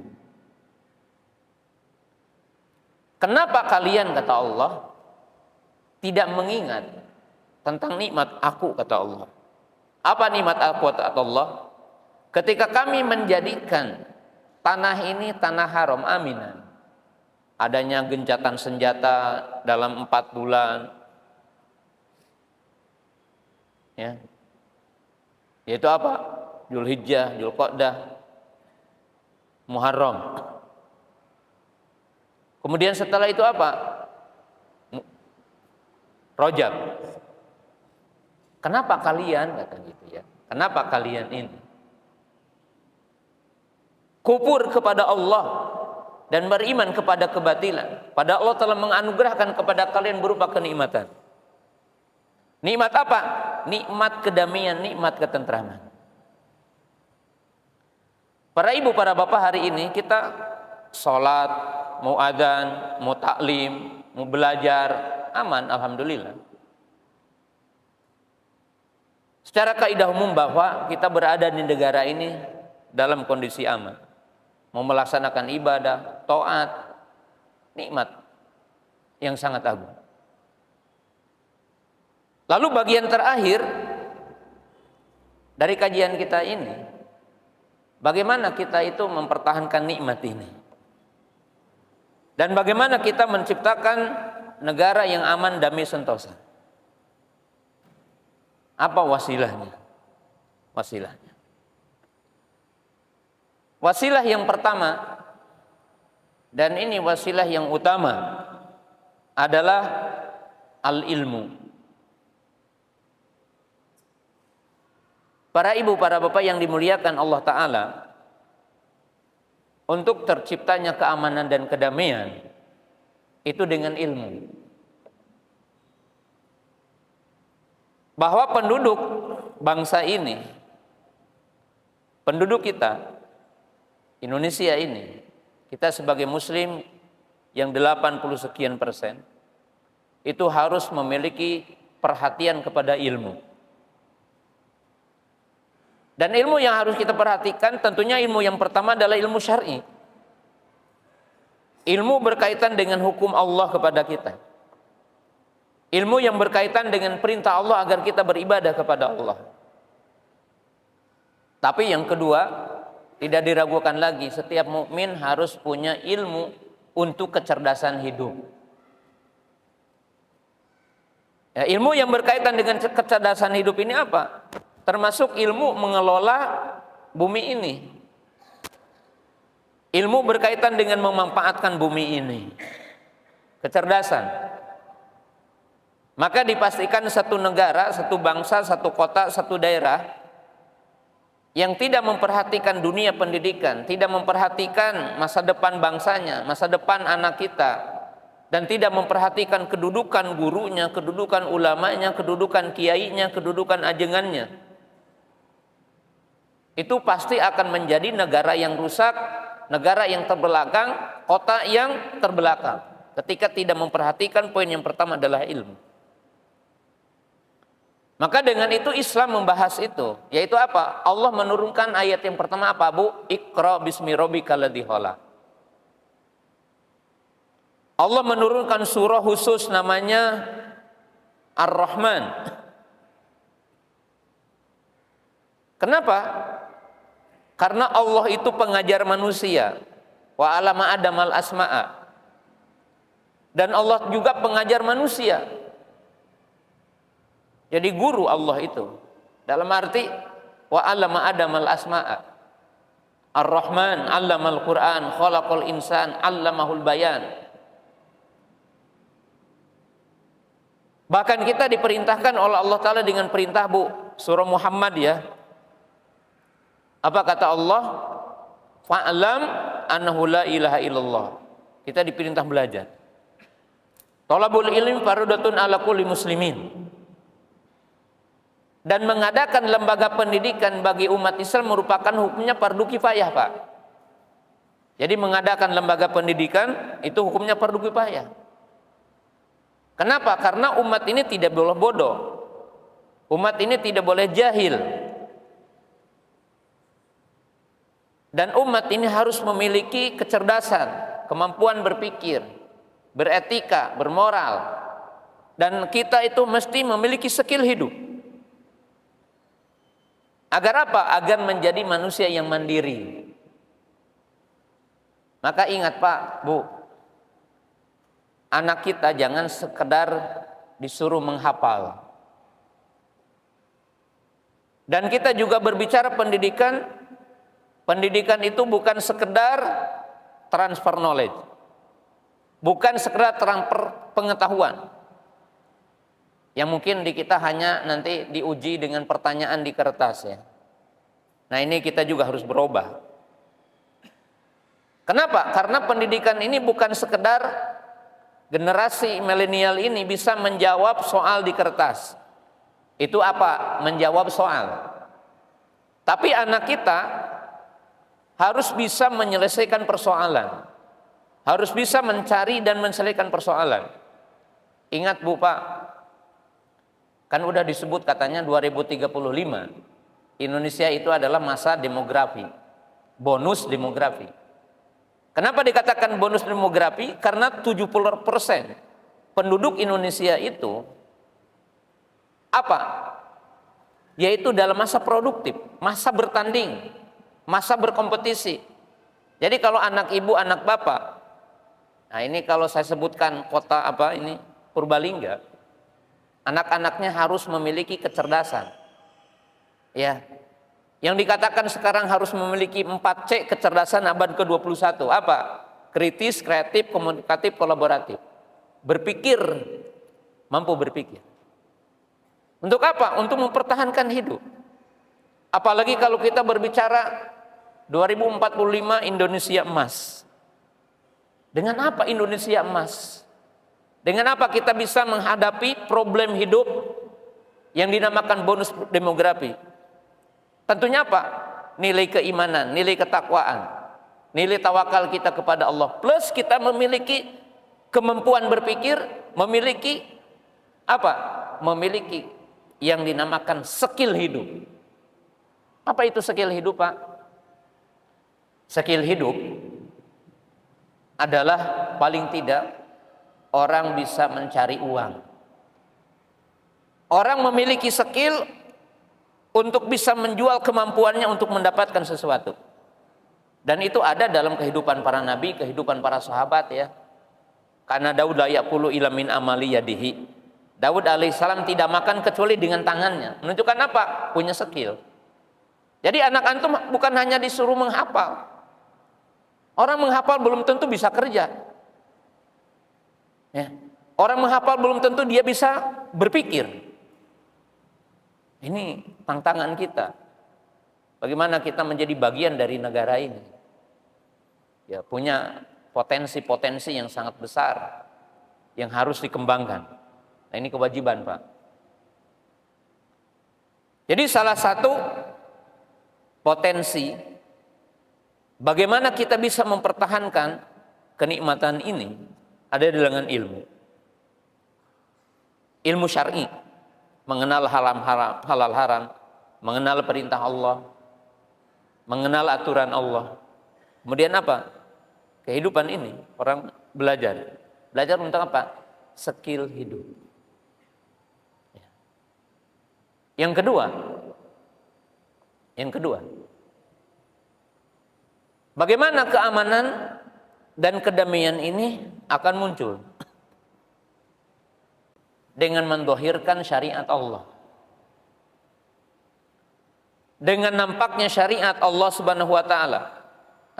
Kenapa kalian, kata Allah, tidak mengingat tentang nikmat aku, kata Allah. Apa nikmat aku, kata Allah? Ketika kami menjadikan tanah ini tanah haram aminan. Adanya gencatan senjata dalam 4 bulan. Ya. Yaitu apa? Dzulhijjah, Dzulqa'dah, Muharram. Kemudian setelah itu apa? Rajab. Kenapa kalian, kata gitu ya? Kenapa kalian ini kufur kepada Allah dan beriman kepada kebatilan? Padahal Allah telah menganugerahkan kepada kalian berupa kenikmatan. Nikmat apa? Nikmat kedamaian, nikmat ketentraman. Para ibu, para bapak, hari ini kita sholat, mau adzan, mau taklim, mau belajar, aman, alhamdulillah. Secara kaidah umum bahwa kita berada di negara ini dalam kondisi aman. Mau melaksanakan ibadah, taat, nikmat yang sangat agung. Lalu bagian terakhir dari kajian kita ini, bagaimana kita itu mempertahankan nikmat ini. Dan bagaimana kita menciptakan negara yang aman, damai, sentosa. Apa wasilahnya? Wasilahnya. Wasilah yang pertama, dan ini wasilah yang utama, adalah al-ilmu. Para ibu, para bapak yang dimuliakan Allah Ta'ala, untuk terciptanya keamanan dan kedamaian itu dengan ilmu. Bahwa penduduk bangsa ini, penduduk kita, Indonesia ini, kita sebagai muslim yang 80 sekian persen, itu harus memiliki perhatian kepada ilmu. Dan ilmu yang harus kita perhatikan tentunya ilmu yang pertama adalah ilmu syar'i. Ilmu berkaitan dengan hukum Allah kepada kita. Ilmu yang berkaitan dengan perintah Allah agar kita beribadah kepada Allah. Tapi yang kedua, tidak diragukan lagi, setiap mukmin harus punya ilmu untuk kecerdasan hidup. Ya, ilmu yang berkaitan dengan kecerdasan hidup ini apa? Termasuk ilmu mengelola bumi ini. Ilmu berkaitan dengan memanfaatkan bumi ini. Kecerdasan. Maka dipastikan satu negara, satu bangsa, satu kota, satu daerah yang tidak memperhatikan dunia pendidikan, tidak memperhatikan masa depan bangsanya, masa depan anak kita, dan tidak memperhatikan kedudukan gurunya, kedudukan ulamanya, kedudukan kiainya, kedudukan ajengannya, itu pasti akan menjadi negara yang rusak, negara yang terbelakang, kota yang terbelakang. Ketika tidak memperhatikan poin yang pertama adalah ilmu. Maka dengan itu Islam membahas itu, yaitu apa? Allah menurunkan ayat yang pertama apa, Bu? Iqra bismi rabbikal ladzi khalaq. Allah menurunkan surah khusus namanya Ar-Rahman. Kenapa? Karena Allah itu pengajar manusia. Wa 'allama Adamal asma'a. Dan Allah juga pengajar manusia. Jadi guru Allah itu. Dalam arti wa 'allama Adamal asma'a. Ar-Rahman 'allamal Qur'an, khalaqal insan, 'allamahul bayan. Bahkan kita diperintahkan oleh Allah Ta'ala dengan perintah, Bu, surah Muhammad ya. Apa kata Allah? Fa'lam annahu la ilaha illallah. Kita diperintah belajar. Thalabul ilmi fardhatun ala kulli muslimin. Dan mengadakan lembaga pendidikan bagi umat Islam merupakan hukumnya fardu kifayah, Pak. Jadi mengadakan lembaga pendidikan itu hukumnya fardu kifayah. Kenapa? Karena umat ini tidak boleh bodoh. Umat ini tidak boleh jahil. Dan umat ini harus memiliki kecerdasan, kemampuan berpikir, beretika, bermoral. Dan kita itu mesti memiliki skill hidup. Agar apa? Agar menjadi manusia yang mandiri. Maka ingat Pak, Bu, anak kita jangan sekedar disuruh menghafal. Dan kita juga berbicara pendidikan. Pendidikan itu bukan sekedar transfer knowledge. Bukan sekedar transfer pengetahuan. Yang mungkin di kita hanya nanti diuji dengan pertanyaan di kertas ya. Nah ini kita juga harus berubah. Kenapa? Karena pendidikan ini bukan sekedar generasi milenial ini bisa menjawab soal di kertas. Itu apa? Menjawab soal. Tapi anak kita harus bisa menyelesaikan persoalan. Harus bisa mencari dan menyelesaikan persoalan. Ingat Bu Pak, kan udah disebut katanya 2035 Indonesia itu adalah masa demografi, bonus demografi. Kenapa dikatakan bonus demografi? Karena 70% penduduk Indonesia itu apa? Yaitu dalam masa produktif, masa bertanding, masa berkompetisi. Jadi kalau anak ibu, anak bapak, nah ini kalau saya sebutkan kota apa ini Purbalingga, anak-anaknya harus memiliki kecerdasan. Ya, yang dikatakan sekarang harus memiliki 4C kecerdasan abad ke-21. Apa? Kritis, kreatif, komunikatif, kolaboratif. Berpikir, mampu berpikir. Untuk apa? Untuk mempertahankan hidup. Apalagi kalau kita berbicara 2045 Indonesia emas. Dengan apa Indonesia emas? Dengan apa kita bisa menghadapi problem hidup yang dinamakan bonus demografi? Tentunya apa? Nilai keimanan, nilai ketakwaan, nilai tawakal kita kepada Allah. Plus kita memiliki kemampuan berpikir, memiliki apa? Memiliki yang dinamakan skill hidup. Apa itu skill hidup, Pak? Skill hidup adalah paling tidak orang bisa mencari uang. Orang memiliki skill untuk bisa menjual kemampuannya untuk mendapatkan sesuatu. Dan itu ada dalam kehidupan para nabi, kehidupan para sahabat ya. Karena Daud la yaqulu illa min amali yadihi. Daud alaihissalam tidak makan kecuali dengan tangannya. Menunjukkan apa? Punya skill. Jadi anak antum bukan hanya disuruh menghafal. Orang menghafal belum tentu bisa kerja. Ya. Orang menghafal belum tentu dia bisa berpikir. Ini tantangan kita. Bagaimana kita menjadi bagian dari negara ini? Ya, punya potensi-potensi yang sangat besar yang harus dikembangkan. Nah, ini kewajiban, Pak. Jadi salah satu potensi bagaimana kita bisa mempertahankan kenikmatan ini ada dengan ilmu. Ilmu syar'i, mengenal halal haram, mengenal perintah Allah, mengenal aturan Allah. Kemudian apa? Kehidupan ini orang belajar. Belajar tentang apa? Skill hidup. Yang kedua, bagaimana keamanan dan kedamaian ini akan muncul dengan mendhahirkan syariat Allah. Dengan nampaknya syariat Allah Subhanahu wa taala.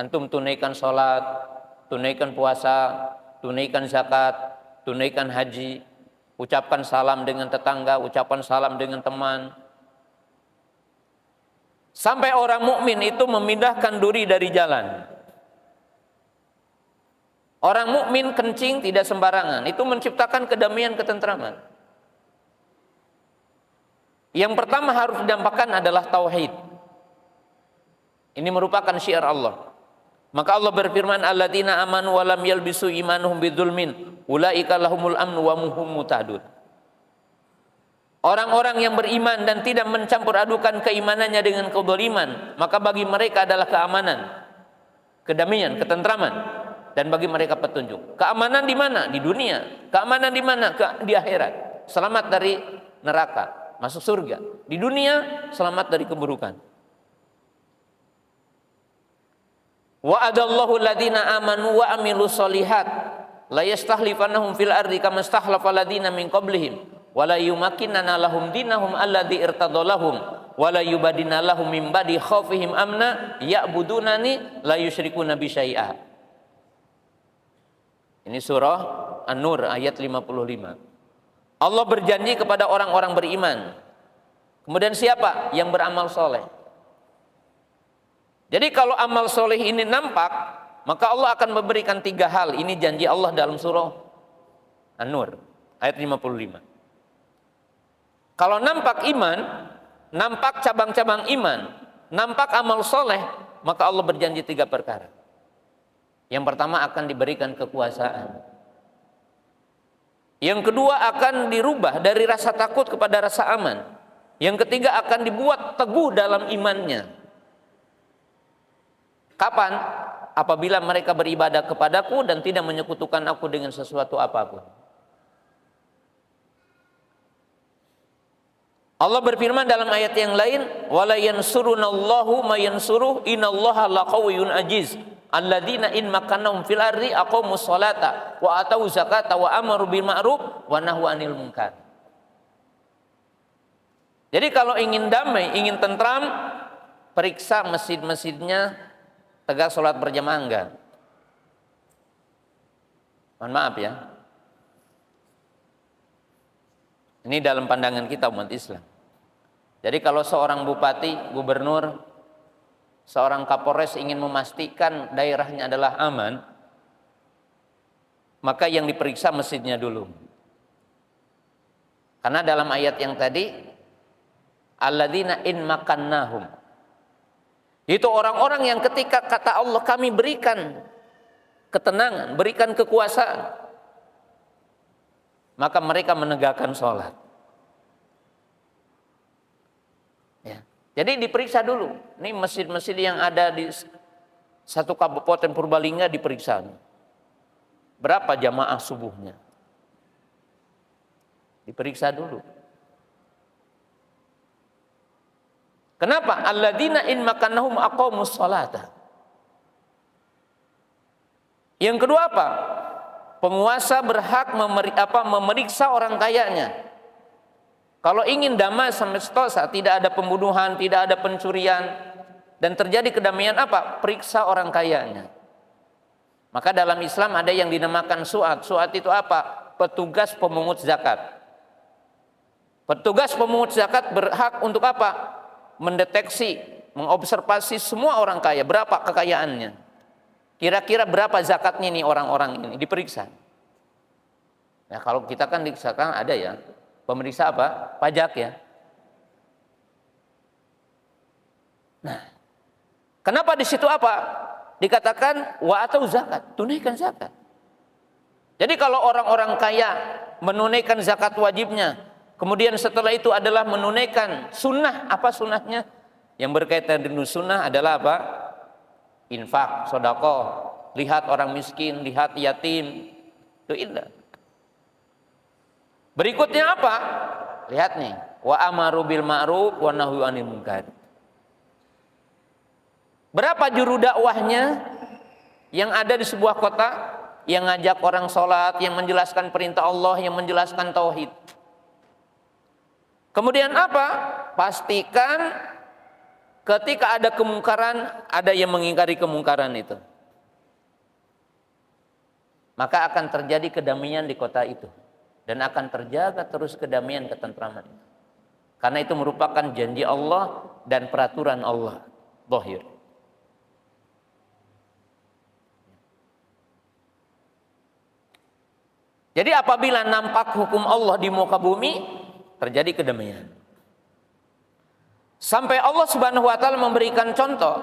Antum tunaikan salat, tunaikan puasa, tunaikan zakat, tunaikan haji, ucapkan salam dengan tetangga, ucapkan salam dengan teman. Sampai orang mukmin itu memindahkan duri dari jalan. Orang mukmin kencing tidak sembarangan, itu menciptakan kedamaian, ketentraman. Yang pertama harus didampakkan adalah tauhid. Ini merupakan syiar Allah. Maka Allah berfirman, alladzina amanu wa lam yalbisu imanuhum bidzulmin ulaika lahumul amnu wa hum muhtadun. Orang-orang yang beriman dan tidak mencampur adukan keimanannya dengan kezaliman, maka bagi mereka adalah keamanan, kedamaian, ketentraman, dan bagi mereka petunjuk. Keamanan di mana? Di dunia. Keamanan di mana? Di akhirat. Selamat dari neraka, masuk surga. Di dunia selamat dari keburukan. Wa'adallahu alladziina aamanu wa 'amilus shalihat la yastakhlifannahum fil ardi kama istakhlafa alladziina min qablihim wa la yumakkinanna lahum dinahum alladzi irtadalahum wa la yubadilna lahum min ba'di khaufihim amna ya'budunani la yusyrikuna bi syai'a. Ini surah An-Nur ayat 55. Allah berjanji kepada orang-orang beriman. Kemudian siapa? Yang beramal soleh. Jadi kalau amal soleh ini nampak, maka Allah akan memberikan 3 hal. Ini janji Allah dalam surah An-Nur ayat 55. Kalau nampak iman, nampak cabang-cabang iman, nampak amal soleh, maka Allah berjanji 3 perkara. Yang pertama akan diberikan kekuasaan. Yang kedua akan dirubah dari rasa takut kepada rasa aman. Yang ketiga akan dibuat teguh dalam imannya. Kapan? Apabila mereka beribadah kepadaku dan tidak menyekutukan aku dengan sesuatu apapun. Allah berfirman dalam ayat yang lain, wala yansurunallahu may yansuruh innallaha laqawiyyun aziz alladzina in makannahum fil ardi aqamus sholata wa atau zakata wa amaru bil ma'ruf wa nahu 'anil munkar. Jadi kalau ingin damai, ingin tentram, periksa masjid-masjidnya tegak sholat berjamaah enggak? Mohon maaf ya. Ini dalam pandangan kita umat Islam. Jadi kalau seorang bupati, gubernur seorang Kapolres ingin memastikan daerahnya adalah aman, maka yang diperiksa masjidnya dulu. Karena dalam ayat yang tadi, alladzina in makannahum, itu orang-orang yang ketika kata Allah kami berikan ketenangan, berikan kekuasaan, maka mereka menegakkan sholat. Ya. Jadi diperiksa dulu. Ini masjid-masjid yang ada di satu kabupaten Purbalingga diperiksa. Berapa jamaah subuhnya? Diperiksa dulu. Kenapa? Alladzina in makannahum aqamus sholata. Yang kedua apa? Penguasa berhak memeriksa orang kayanya. Kalau ingin damai semesta, tidak ada pembunuhan, tidak ada pencurian, dan terjadi kedamaian apa? Periksa orang kayanya. Maka dalam Islam ada yang dinamakan su'at. Su'at itu apa? Petugas pemungut zakat. Petugas pemungut zakat berhak untuk apa? Mendeteksi, mengobservasi semua orang kaya, berapa kekayaannya. Kira-kira berapa zakatnya nih orang-orang ini, diperiksa. Nah, kalau kita kan sekarang ada ya, pemeriksa apa? Pajak ya. Nah, kenapa di situ apa? Dikatakan wa atau zakat, tunaikan zakat. Jadi kalau orang-orang kaya menunaikan zakat wajibnya, kemudian setelah itu adalah menunaikan sunnah, apa sunnahnya? Yang berkaitan dengan sunnah adalah apa? Infak, sedekah, lihat orang miskin, lihat yatim, itu indah. Berikutnya apa? Lihat nih, wa amaru bil ma'ruf wa nahyu 'anil munkar. Berapa juru dakwahnya yang ada di sebuah kota yang ngajak orang sholat, yang menjelaskan perintah Allah, yang menjelaskan tauhid. Kemudian apa? Pastikan ketika ada kemungkaran, ada yang mengingkari kemungkaran itu. Maka akan terjadi kedamaian di kota itu. Dan akan terjaga terus kedamaian, ketentraman. Karena itu merupakan janji Allah dan peraturan Allah. Zahir. Jadi apabila nampak hukum Allah di muka bumi, terjadi kedamaian. Sampai Allah Subhanahu wa taala memberikan contoh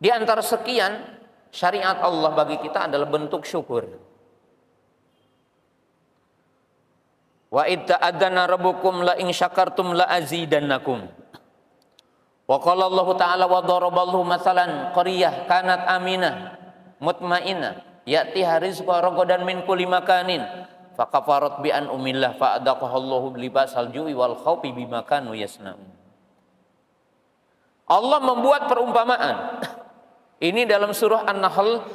di antara sekian syariat Allah bagi kita adalah bentuk syukur. Wa idza adzana rabbukum la in syakartum la azidannakum. Wa qala Allah taala wa daraballahu mathalan qaryah kanat aminah mutmainnah ya'tiha rizqa ragadan min kulli makanin fakafarat bi an umillah fa adaqahallahu libasal ju'i wal khaufi bima kanu yasnaun. Allah membuat perumpamaan. Ini dalam surah An-Nahl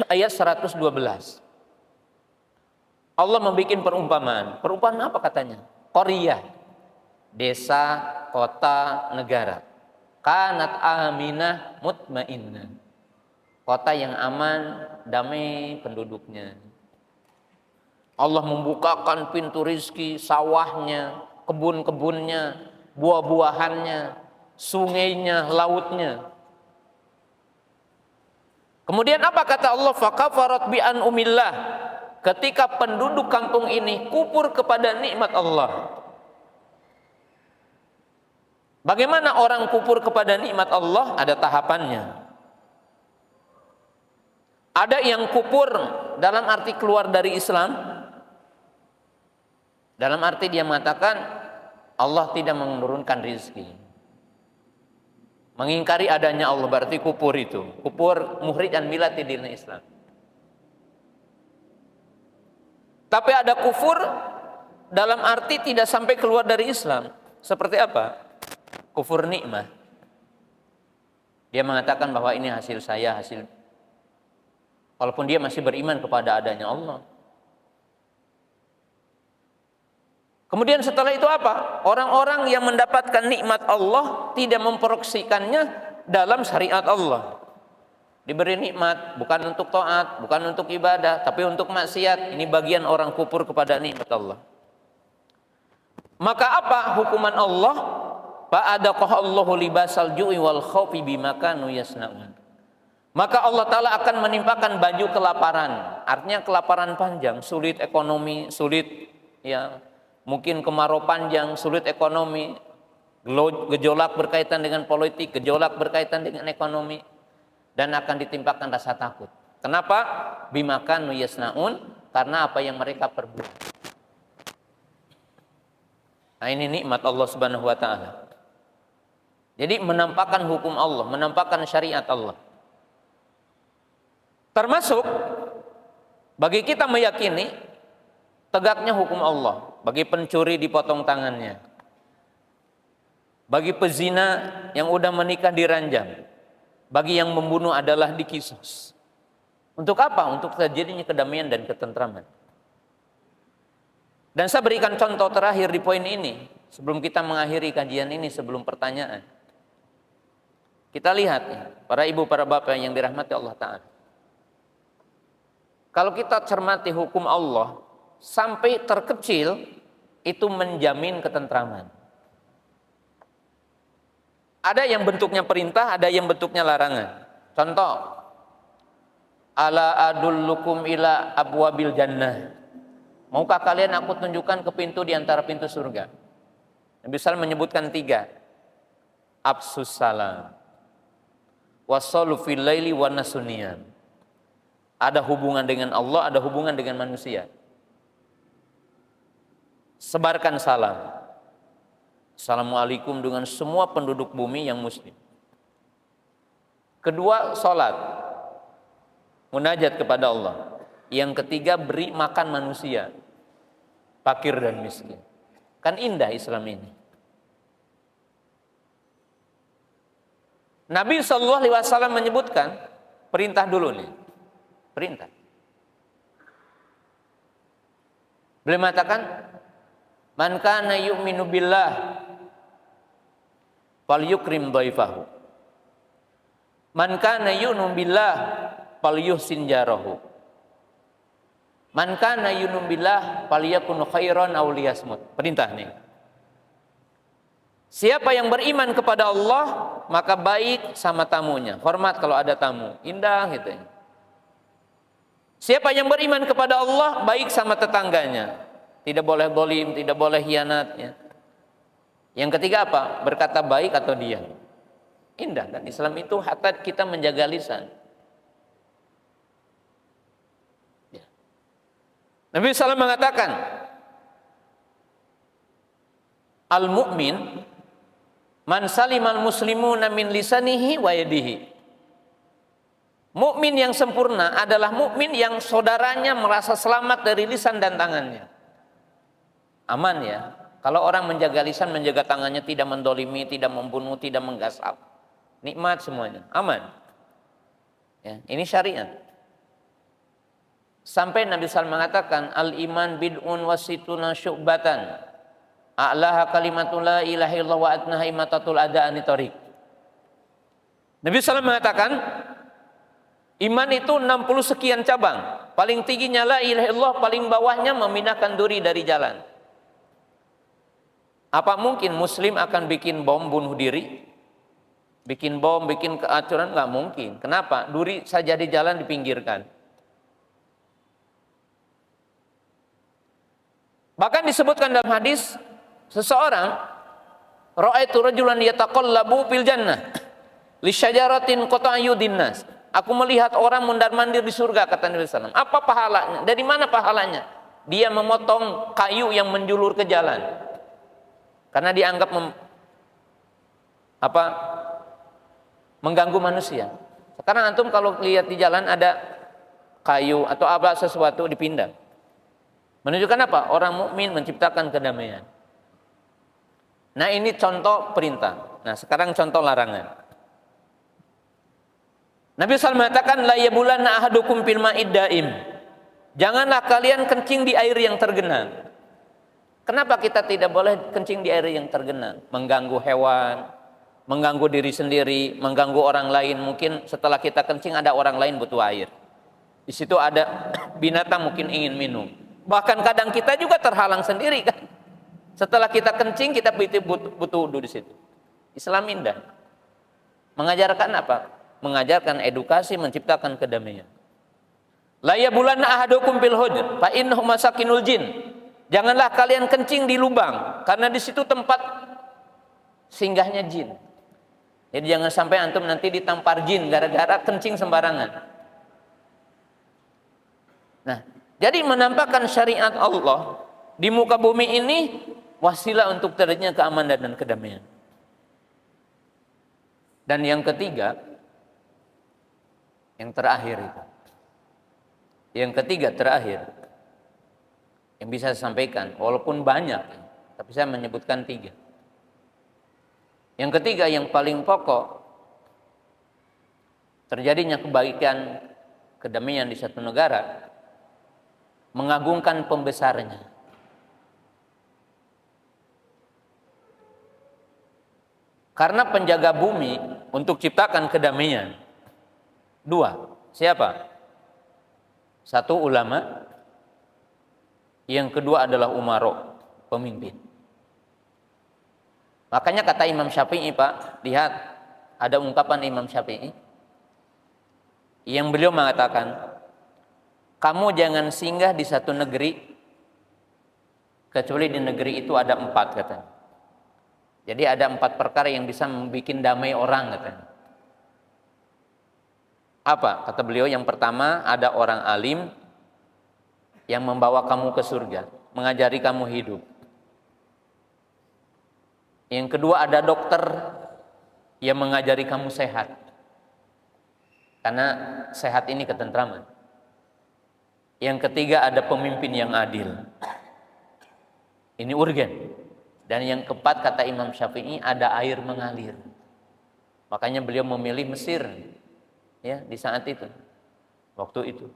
ayat 112. Allah membuat perumpamaan. Perumpamaan apa katanya? Qaryah, desa, kota, negara. Kanat aminah mutmainnah. Kota yang aman, damai penduduknya. Allah membukakan pintu rizki, sawahnya, kebun-kebunnya, buah-buahannya, sungainya, lautnya. Kemudian apa kata Allah? Fakafarat bi an umillah. Ketika penduduk kampung ini kufur kepada nikmat Allah. Bagaimana orang kufur kepada nikmat Allah? Ada tahapannya. Ada yang kufur dalam arti keluar dari Islam. Dalam arti dia mengatakan Allah tidak menurunkan rizki. Mengingkari adanya Allah berarti kufur itu. Kufur muhrid dan milati dinil Islam. Tapi ada kufur dalam arti tidak sampai keluar dari Islam. Seperti apa? Kufur nikmah. Dia mengatakan bahwa ini hasil saya, hasil. Walaupun dia masih beriman kepada adanya Allah. Kemudian setelah itu apa? Orang-orang yang mendapatkan nikmat Allah tidak memproyeksikannya dalam syariat Allah. Diberi nikmat bukan untuk taat, bukan untuk ibadah, tapi untuk maksiat. Ini bagian orang kufur kepada nikmat Allah. Maka apa hukuman Allah? fa'adaqahallahu libasal ju'i wal khaufi bima kanu yasnaun. Maka Allah Ta'ala akan menimpakan baju kelaparan. Artinya kelaparan panjang, sulit ekonomi, sulit ya, mungkin kemarau panjang, sulit ekonomi, gejolak berkaitan dengan politik, gejolak berkaitan dengan ekonomi, dan akan ditimpakan rasa takut. Kenapa? Bima kanu yasnaun, karena apa yang mereka perbuat. Nah, ini nikmat Allah Subhanahu wa taala. Jadi menampakkan hukum Allah, menampakkan syariat Allah. Termasuk bagi kita meyakini tegaknya hukum Allah. Bagi pencuri dipotong tangannya, bagi pezina yang udah menikah diranjam, bagi yang membunuh adalah dikisos. Untuk apa? Untuk terjadinya kedamaian dan ketentraman. Dan saya berikan contoh terakhir di poin ini sebelum kita mengakhiri kajian ini, sebelum pertanyaan. Kita lihat ya, para ibu, para bapak yang dirahmati Allah Ta'ala. Kalau kita cermati hukum Allah, sampai terkecil itu menjamin ketentraman. Ada yang bentuknya perintah, ada yang bentuknya larangan. Contoh, ala adullukum ila abwabil jannah. Maukah kalian aku tunjukkan ke pintu di antara pintu surga? Nabi SAW menyebutkan 3. Afsus salam, wasallu fil laili wa nasuniyam. Ada hubungan dengan Allah, ada hubungan dengan manusia. Sebarkan salam. Assalamualaikum dengan semua penduduk bumi yang muslim. Kedua, salat. Munajat kepada Allah. Yang ketiga, beri makan manusia, fakir dan miskin. Kan indah Islam ini. Nabi SAW menyebutkan, perintah dulu nih. Perintah. Beliau mengatakan, man kana yu'minu billah falyukrim dhaifahu. Man kana yu'minu billah falyuhsin jarahu. Man kana yu'minu billah falyakun khairan aw liyasmut. Perintah nih. Siapa yang beriman kepada Allah, maka baik sama tamunya. Hormat kalau ada tamu. Indah gitu ya. Siapa yang beriman kepada Allah, baik sama tetangganya. Tidak boleh zalim, tidak boleh khianat ya. Yang ketiga apa? Berkata baik atau diam. Indah, dan Islam itu hatta kita menjaga lisan. Ya. Nabi SAW mengatakan, al-mu'min man salimal muslimuna min lisanihi wa yadihi. Mukmin yang sempurna adalah mukmin yang saudaranya merasa selamat dari lisan dan tangannya. Aman ya. Kalau orang menjaga lisan, menjaga tangannya, tidak mendolimi, tidak membunuh, tidak menggasap, nikmat semuanya, aman. Ya, ini syariat. Sampai Nabi SAW mengatakan, al-iman bid'un wasituna syu'batan, a'laha kalimatul la ilaha illallah wa adnaha imatatul ada'ani tariq. Nabi SAW mengatakan, iman itu 60 sekian cabang. Paling tingginya la ilaha illallah, paling bawahnya memindahkan duri dari jalan. Apa mungkin muslim akan bikin bom bunuh diri? Bikin bom, bikin kehancuran? Nggak mungkin. Kenapa? Duri saja di jalan dipinggirkan. Bahkan disebutkan dalam hadis, seseorang ra'aitu rajulan yataqallabu fil jannah li syajaratin qata'yudin nas. Aku melihat orang mondar-mandir di surga, kata Nabi SAW. Apa pahalanya? Dari mana pahalanya? Dia memotong kayu yang menjulur ke jalan. Karena dianggap mengganggu manusia. Sekarang antum kalau lihat di jalan ada kayu atau apa sesuatu dipindah. Menunjukkan apa? Orang mukmin menciptakan kedamaian. Nah, ini contoh perintah. Nah, sekarang contoh larangan. Nabi SAW mengatakan, la yabulanna ahadukum fil ma'id daim. Janganlah kalian kencing di air yang tergenang. Kenapa kita tidak boleh kencing di air yang tergenang? Mengganggu hewan, mengganggu diri sendiri, mengganggu orang lain. Mungkin setelah kita kencing ada orang lain butuh air. Di situ ada binatang mungkin ingin minum. Bahkan kadang kita juga terhalang sendiri kan. Setelah kita kencing kita butuh wudu di situ. Islam indah. Mengajarkan apa? Mengajarkan edukasi, menciptakan kedamaian. La yabulanna ahadukum fil hujr fa innahu masakinul jin. Janganlah kalian kencing di lubang, karena di situ tempat singgahnya jin. Jadi jangan sampai antum nanti ditampar jin gara-gara kencing sembarangan. Nah, jadi menampakkan syariat Allah di muka bumi ini wasilah untuk terjadinya keamanan dan kedamaian. Dan yang ketiga, yang terakhir itu. Yang ketiga terakhir yang bisa saya sampaikan, walaupun banyak, tapi saya menyebutkan 3. Yang ketiga, yang paling pokok, terjadinya kebaikan, kedamaian di satu negara, mengagungkan pembesarnya. Karena penjaga bumi untuk ciptakan kedamaian 2. Siapa? 1 ulama, yang kedua adalah umaro, pemimpin. Makanya kata Imam Syafi'i, Pak, lihat ada ungkapan Imam Syafi'i yang beliau mengatakan, kamu jangan singgah di satu negeri kecuali di negeri itu ada 4, katanya. Jadi ada 4 perkara yang bisa membuat damai orang, katanya. Apa? Kata beliau, yang pertama ada orang alim yang membawa kamu ke surga, mengajari kamu hidup. Yang kedua ada dokter yang mengajari kamu sehat, karena sehat ini ketentraman. Yang ketiga ada pemimpin yang adil, ini urgen. Dan yang keempat kata Imam Syafi'i ada air mengalir. Makanya beliau memilih Mesir, ya, di saat itu, waktu itu.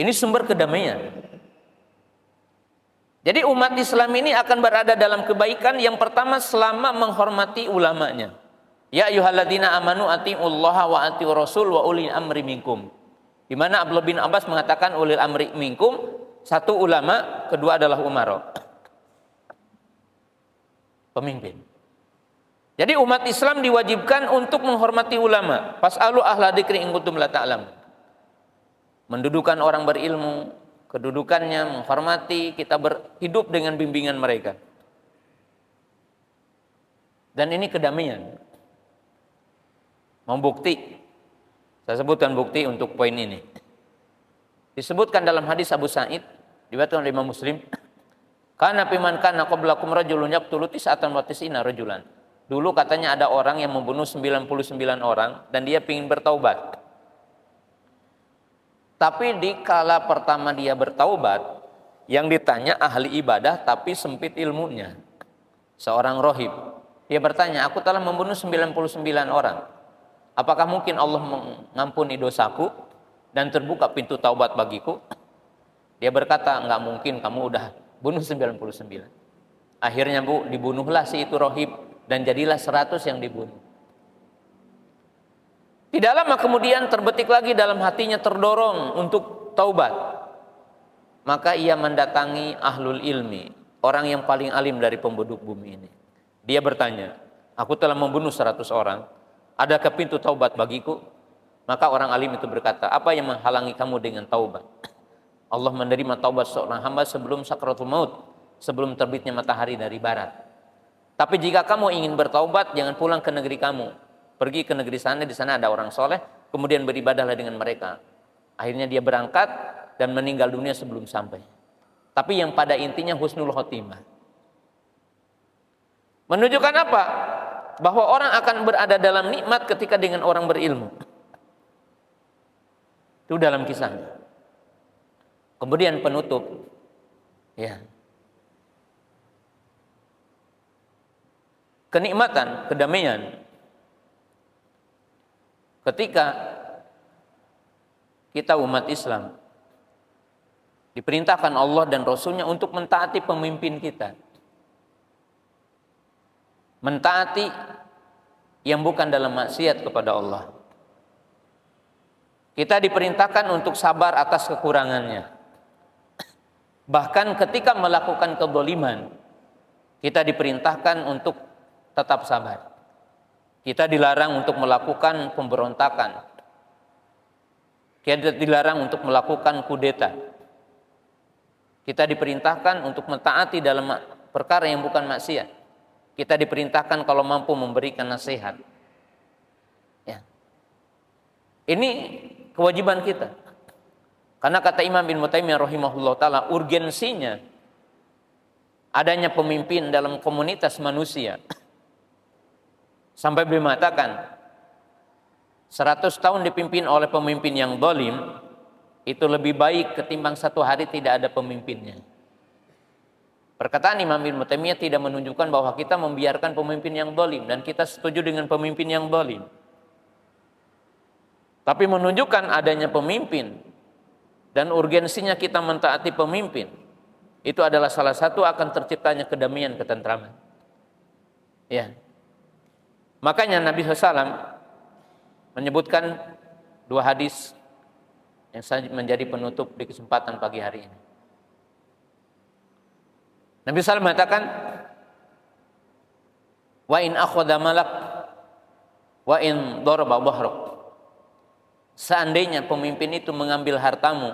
Ini sumber kedamaian. Jadi umat Islam ini akan berada dalam kebaikan yang pertama selama menghormati ulamanya. Ya ayyuhalladzina amanu atiullaha wa atiur rasul wa ulil amri minkum. Di mana Abdullah bin Abbas mengatakan ulil amri minkum, 1 ulama, kedua adalah umaro, pemimpin. Jadi umat Islam diwajibkan untuk menghormati ulama. Fas'alu ahla dzikri in kuntum la ta'lamun. Mendudukan orang berilmu, kedudukannya, menghormati, kita berhidup dengan bimbingan mereka. Dan ini kedamaian. Membukti, saya sebutkan bukti untuk poin ini. Disebutkan dalam hadis Abu Sa'id, diriwayatkan oleh Imam Muslim, kana piman kana qablakum rajulun yaqtulu tis'atan wa tis'ina rajulan. Dulu katanya ada orang yang membunuh 99 orang dan dia ingin bertaubat. Tapi di kala pertama dia bertaubat, yang ditanya ahli ibadah tapi sempit ilmunya. Seorang rohib. Dia bertanya, aku telah membunuh 99 orang. Apakah mungkin Allah mengampuni dosaku dan terbuka pintu taubat bagiku? Dia berkata, enggak mungkin, kamu udah bunuh 99. Akhirnya dibunuhlah si itu rohib dan jadilah 100 yang dibunuh. Tidak lama kemudian terbetik lagi dalam hatinya, terdorong untuk taubat. Maka ia mendatangi ahlul ilmi, orang yang paling alim dari penduduk bumi ini. Dia bertanya, aku telah membunuh 100 orang, adakah pintu taubat bagiku? Maka orang alim itu berkata, apa yang menghalangi kamu dengan taubat? Allah menerima taubat seorang hamba sebelum sakratul maut, sebelum terbitnya matahari dari barat. Tapi jika kamu ingin bertaubat, jangan pulang ke negeri kamu. Pergi ke negeri sana, di sana ada orang soleh, kemudian beribadahlah dengan mereka. Akhirnya dia berangkat dan meninggal dunia sebelum sampai. Tapi yang pada intinya husnul khotimah. Menunjukkan apa? Bahwa orang akan berada dalam nikmat ketika dengan orang berilmu. Itu dalam kisahnya. Kemudian penutup, ya. Kenikmatan, kedamaian. Ketika kita umat Islam diperintahkan Allah dan Rasulnya untuk mentaati pemimpin kita, mentaati yang bukan dalam maksiat kepada Allah. Kita diperintahkan untuk sabar atas kekurangannya. Bahkan ketika melakukan kezaliman, Kita diperintahkan untuk tetap sabar. Kita dilarang untuk melakukan pemberontakan. Kita dilarang untuk melakukan kudeta. Kita diperintahkan untuk mentaati dalam perkara yang bukan maksiat. Kita diperintahkan kalau mampu memberikan nasihat. Ya. Ini kewajiban kita. Karena kata Imam bin Taimiyah rahimahullah ta'ala, urgensinya adanya pemimpin dalam komunitas manusia. Sampai beliau mengatakan 100 tahun dipimpin oleh pemimpin yang zalim itu lebih baik ketimbang 1 hari tidak ada pemimpinnya. Perkataan Imam bin Taimiyah tidak menunjukkan bahwa kita membiarkan pemimpin yang zalim dan kita setuju dengan pemimpin yang zalim. Tapi menunjukkan adanya pemimpin dan urgensinya kita mentaati pemimpin. Itu adalah salah satu akan terciptanya kedamaian, ketentraman. Ya. Makanya Nabi SAW menyebutkan 2 hadis yang menjadi penutup di kesempatan pagi hari ini. Nabi SAW mengatakan, wa in akhadha malak wa in daraba dhahrak. Seandainya pemimpin itu mengambil hartamu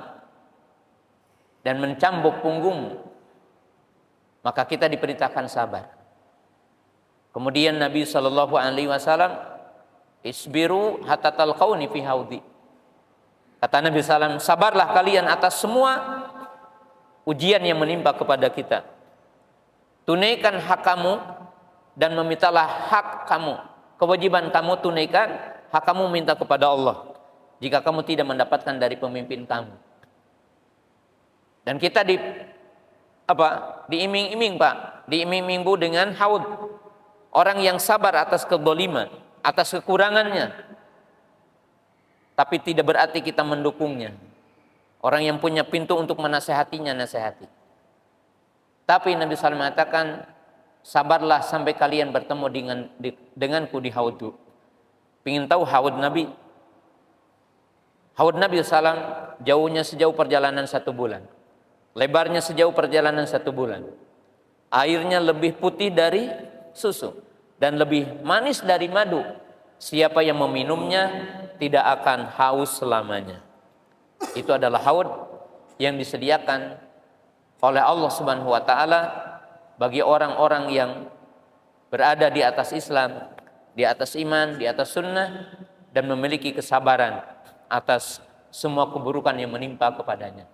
dan mencambuk punggungmu, maka kita diperintahkan sabar. Kemudian Nabi SAW, isbiru hatta talqauni fi haudi. Kata Nabi SAW, sabarlah kalian atas semua ujian yang menimpa kepada kita. Tunaikan hak kamu dan memintalah hak kamu. Kewajiban kamu tunaikan, hak kamu minta kepada Allah. Jika kamu tidak mendapatkan dari pemimpin kamu. Dan kita diiming-iming Pak, diiming-iming Bu dengan haud. Orang yang sabar atas kezaliman, atas kekurangannya. Tapi tidak berarti kita mendukungnya. Orang yang punya pintu untuk menasehatinya, nasehati. Tapi Nabi SAW mengatakan, sabarlah sampai kalian bertemu denganku di haudku. Pengen tahu haud Nabi? Haud Nabi SAW jauhnya sejauh perjalanan 1 bulan. Lebarnya sejauh perjalanan 1 bulan. Airnya lebih putih dari susu dan lebih manis dari madu. Siapa yang meminumnya tidak akan haus selamanya. Itu adalah haud yang disediakan oleh Allah Subhanahu wa taala bagi orang-orang yang berada di atas Islam, di atas iman, di atas sunnah, dan memiliki kesabaran atas semua keburukan yang menimpa kepadanya.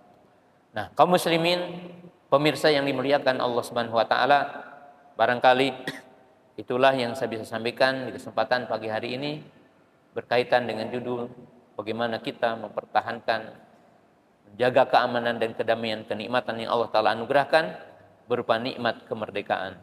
Nah, kaum muslimin, pemirsa yang dimuliakan Allah Subhanahu wa taala, barangkali itulah yang saya bisa sampaikan di kesempatan pagi hari ini berkaitan dengan judul bagaimana kita mempertahankan, menjaga keamanan dan kedamaian, kenikmatan yang Allah Ta'ala anugerahkan berupa nikmat kemerdekaan.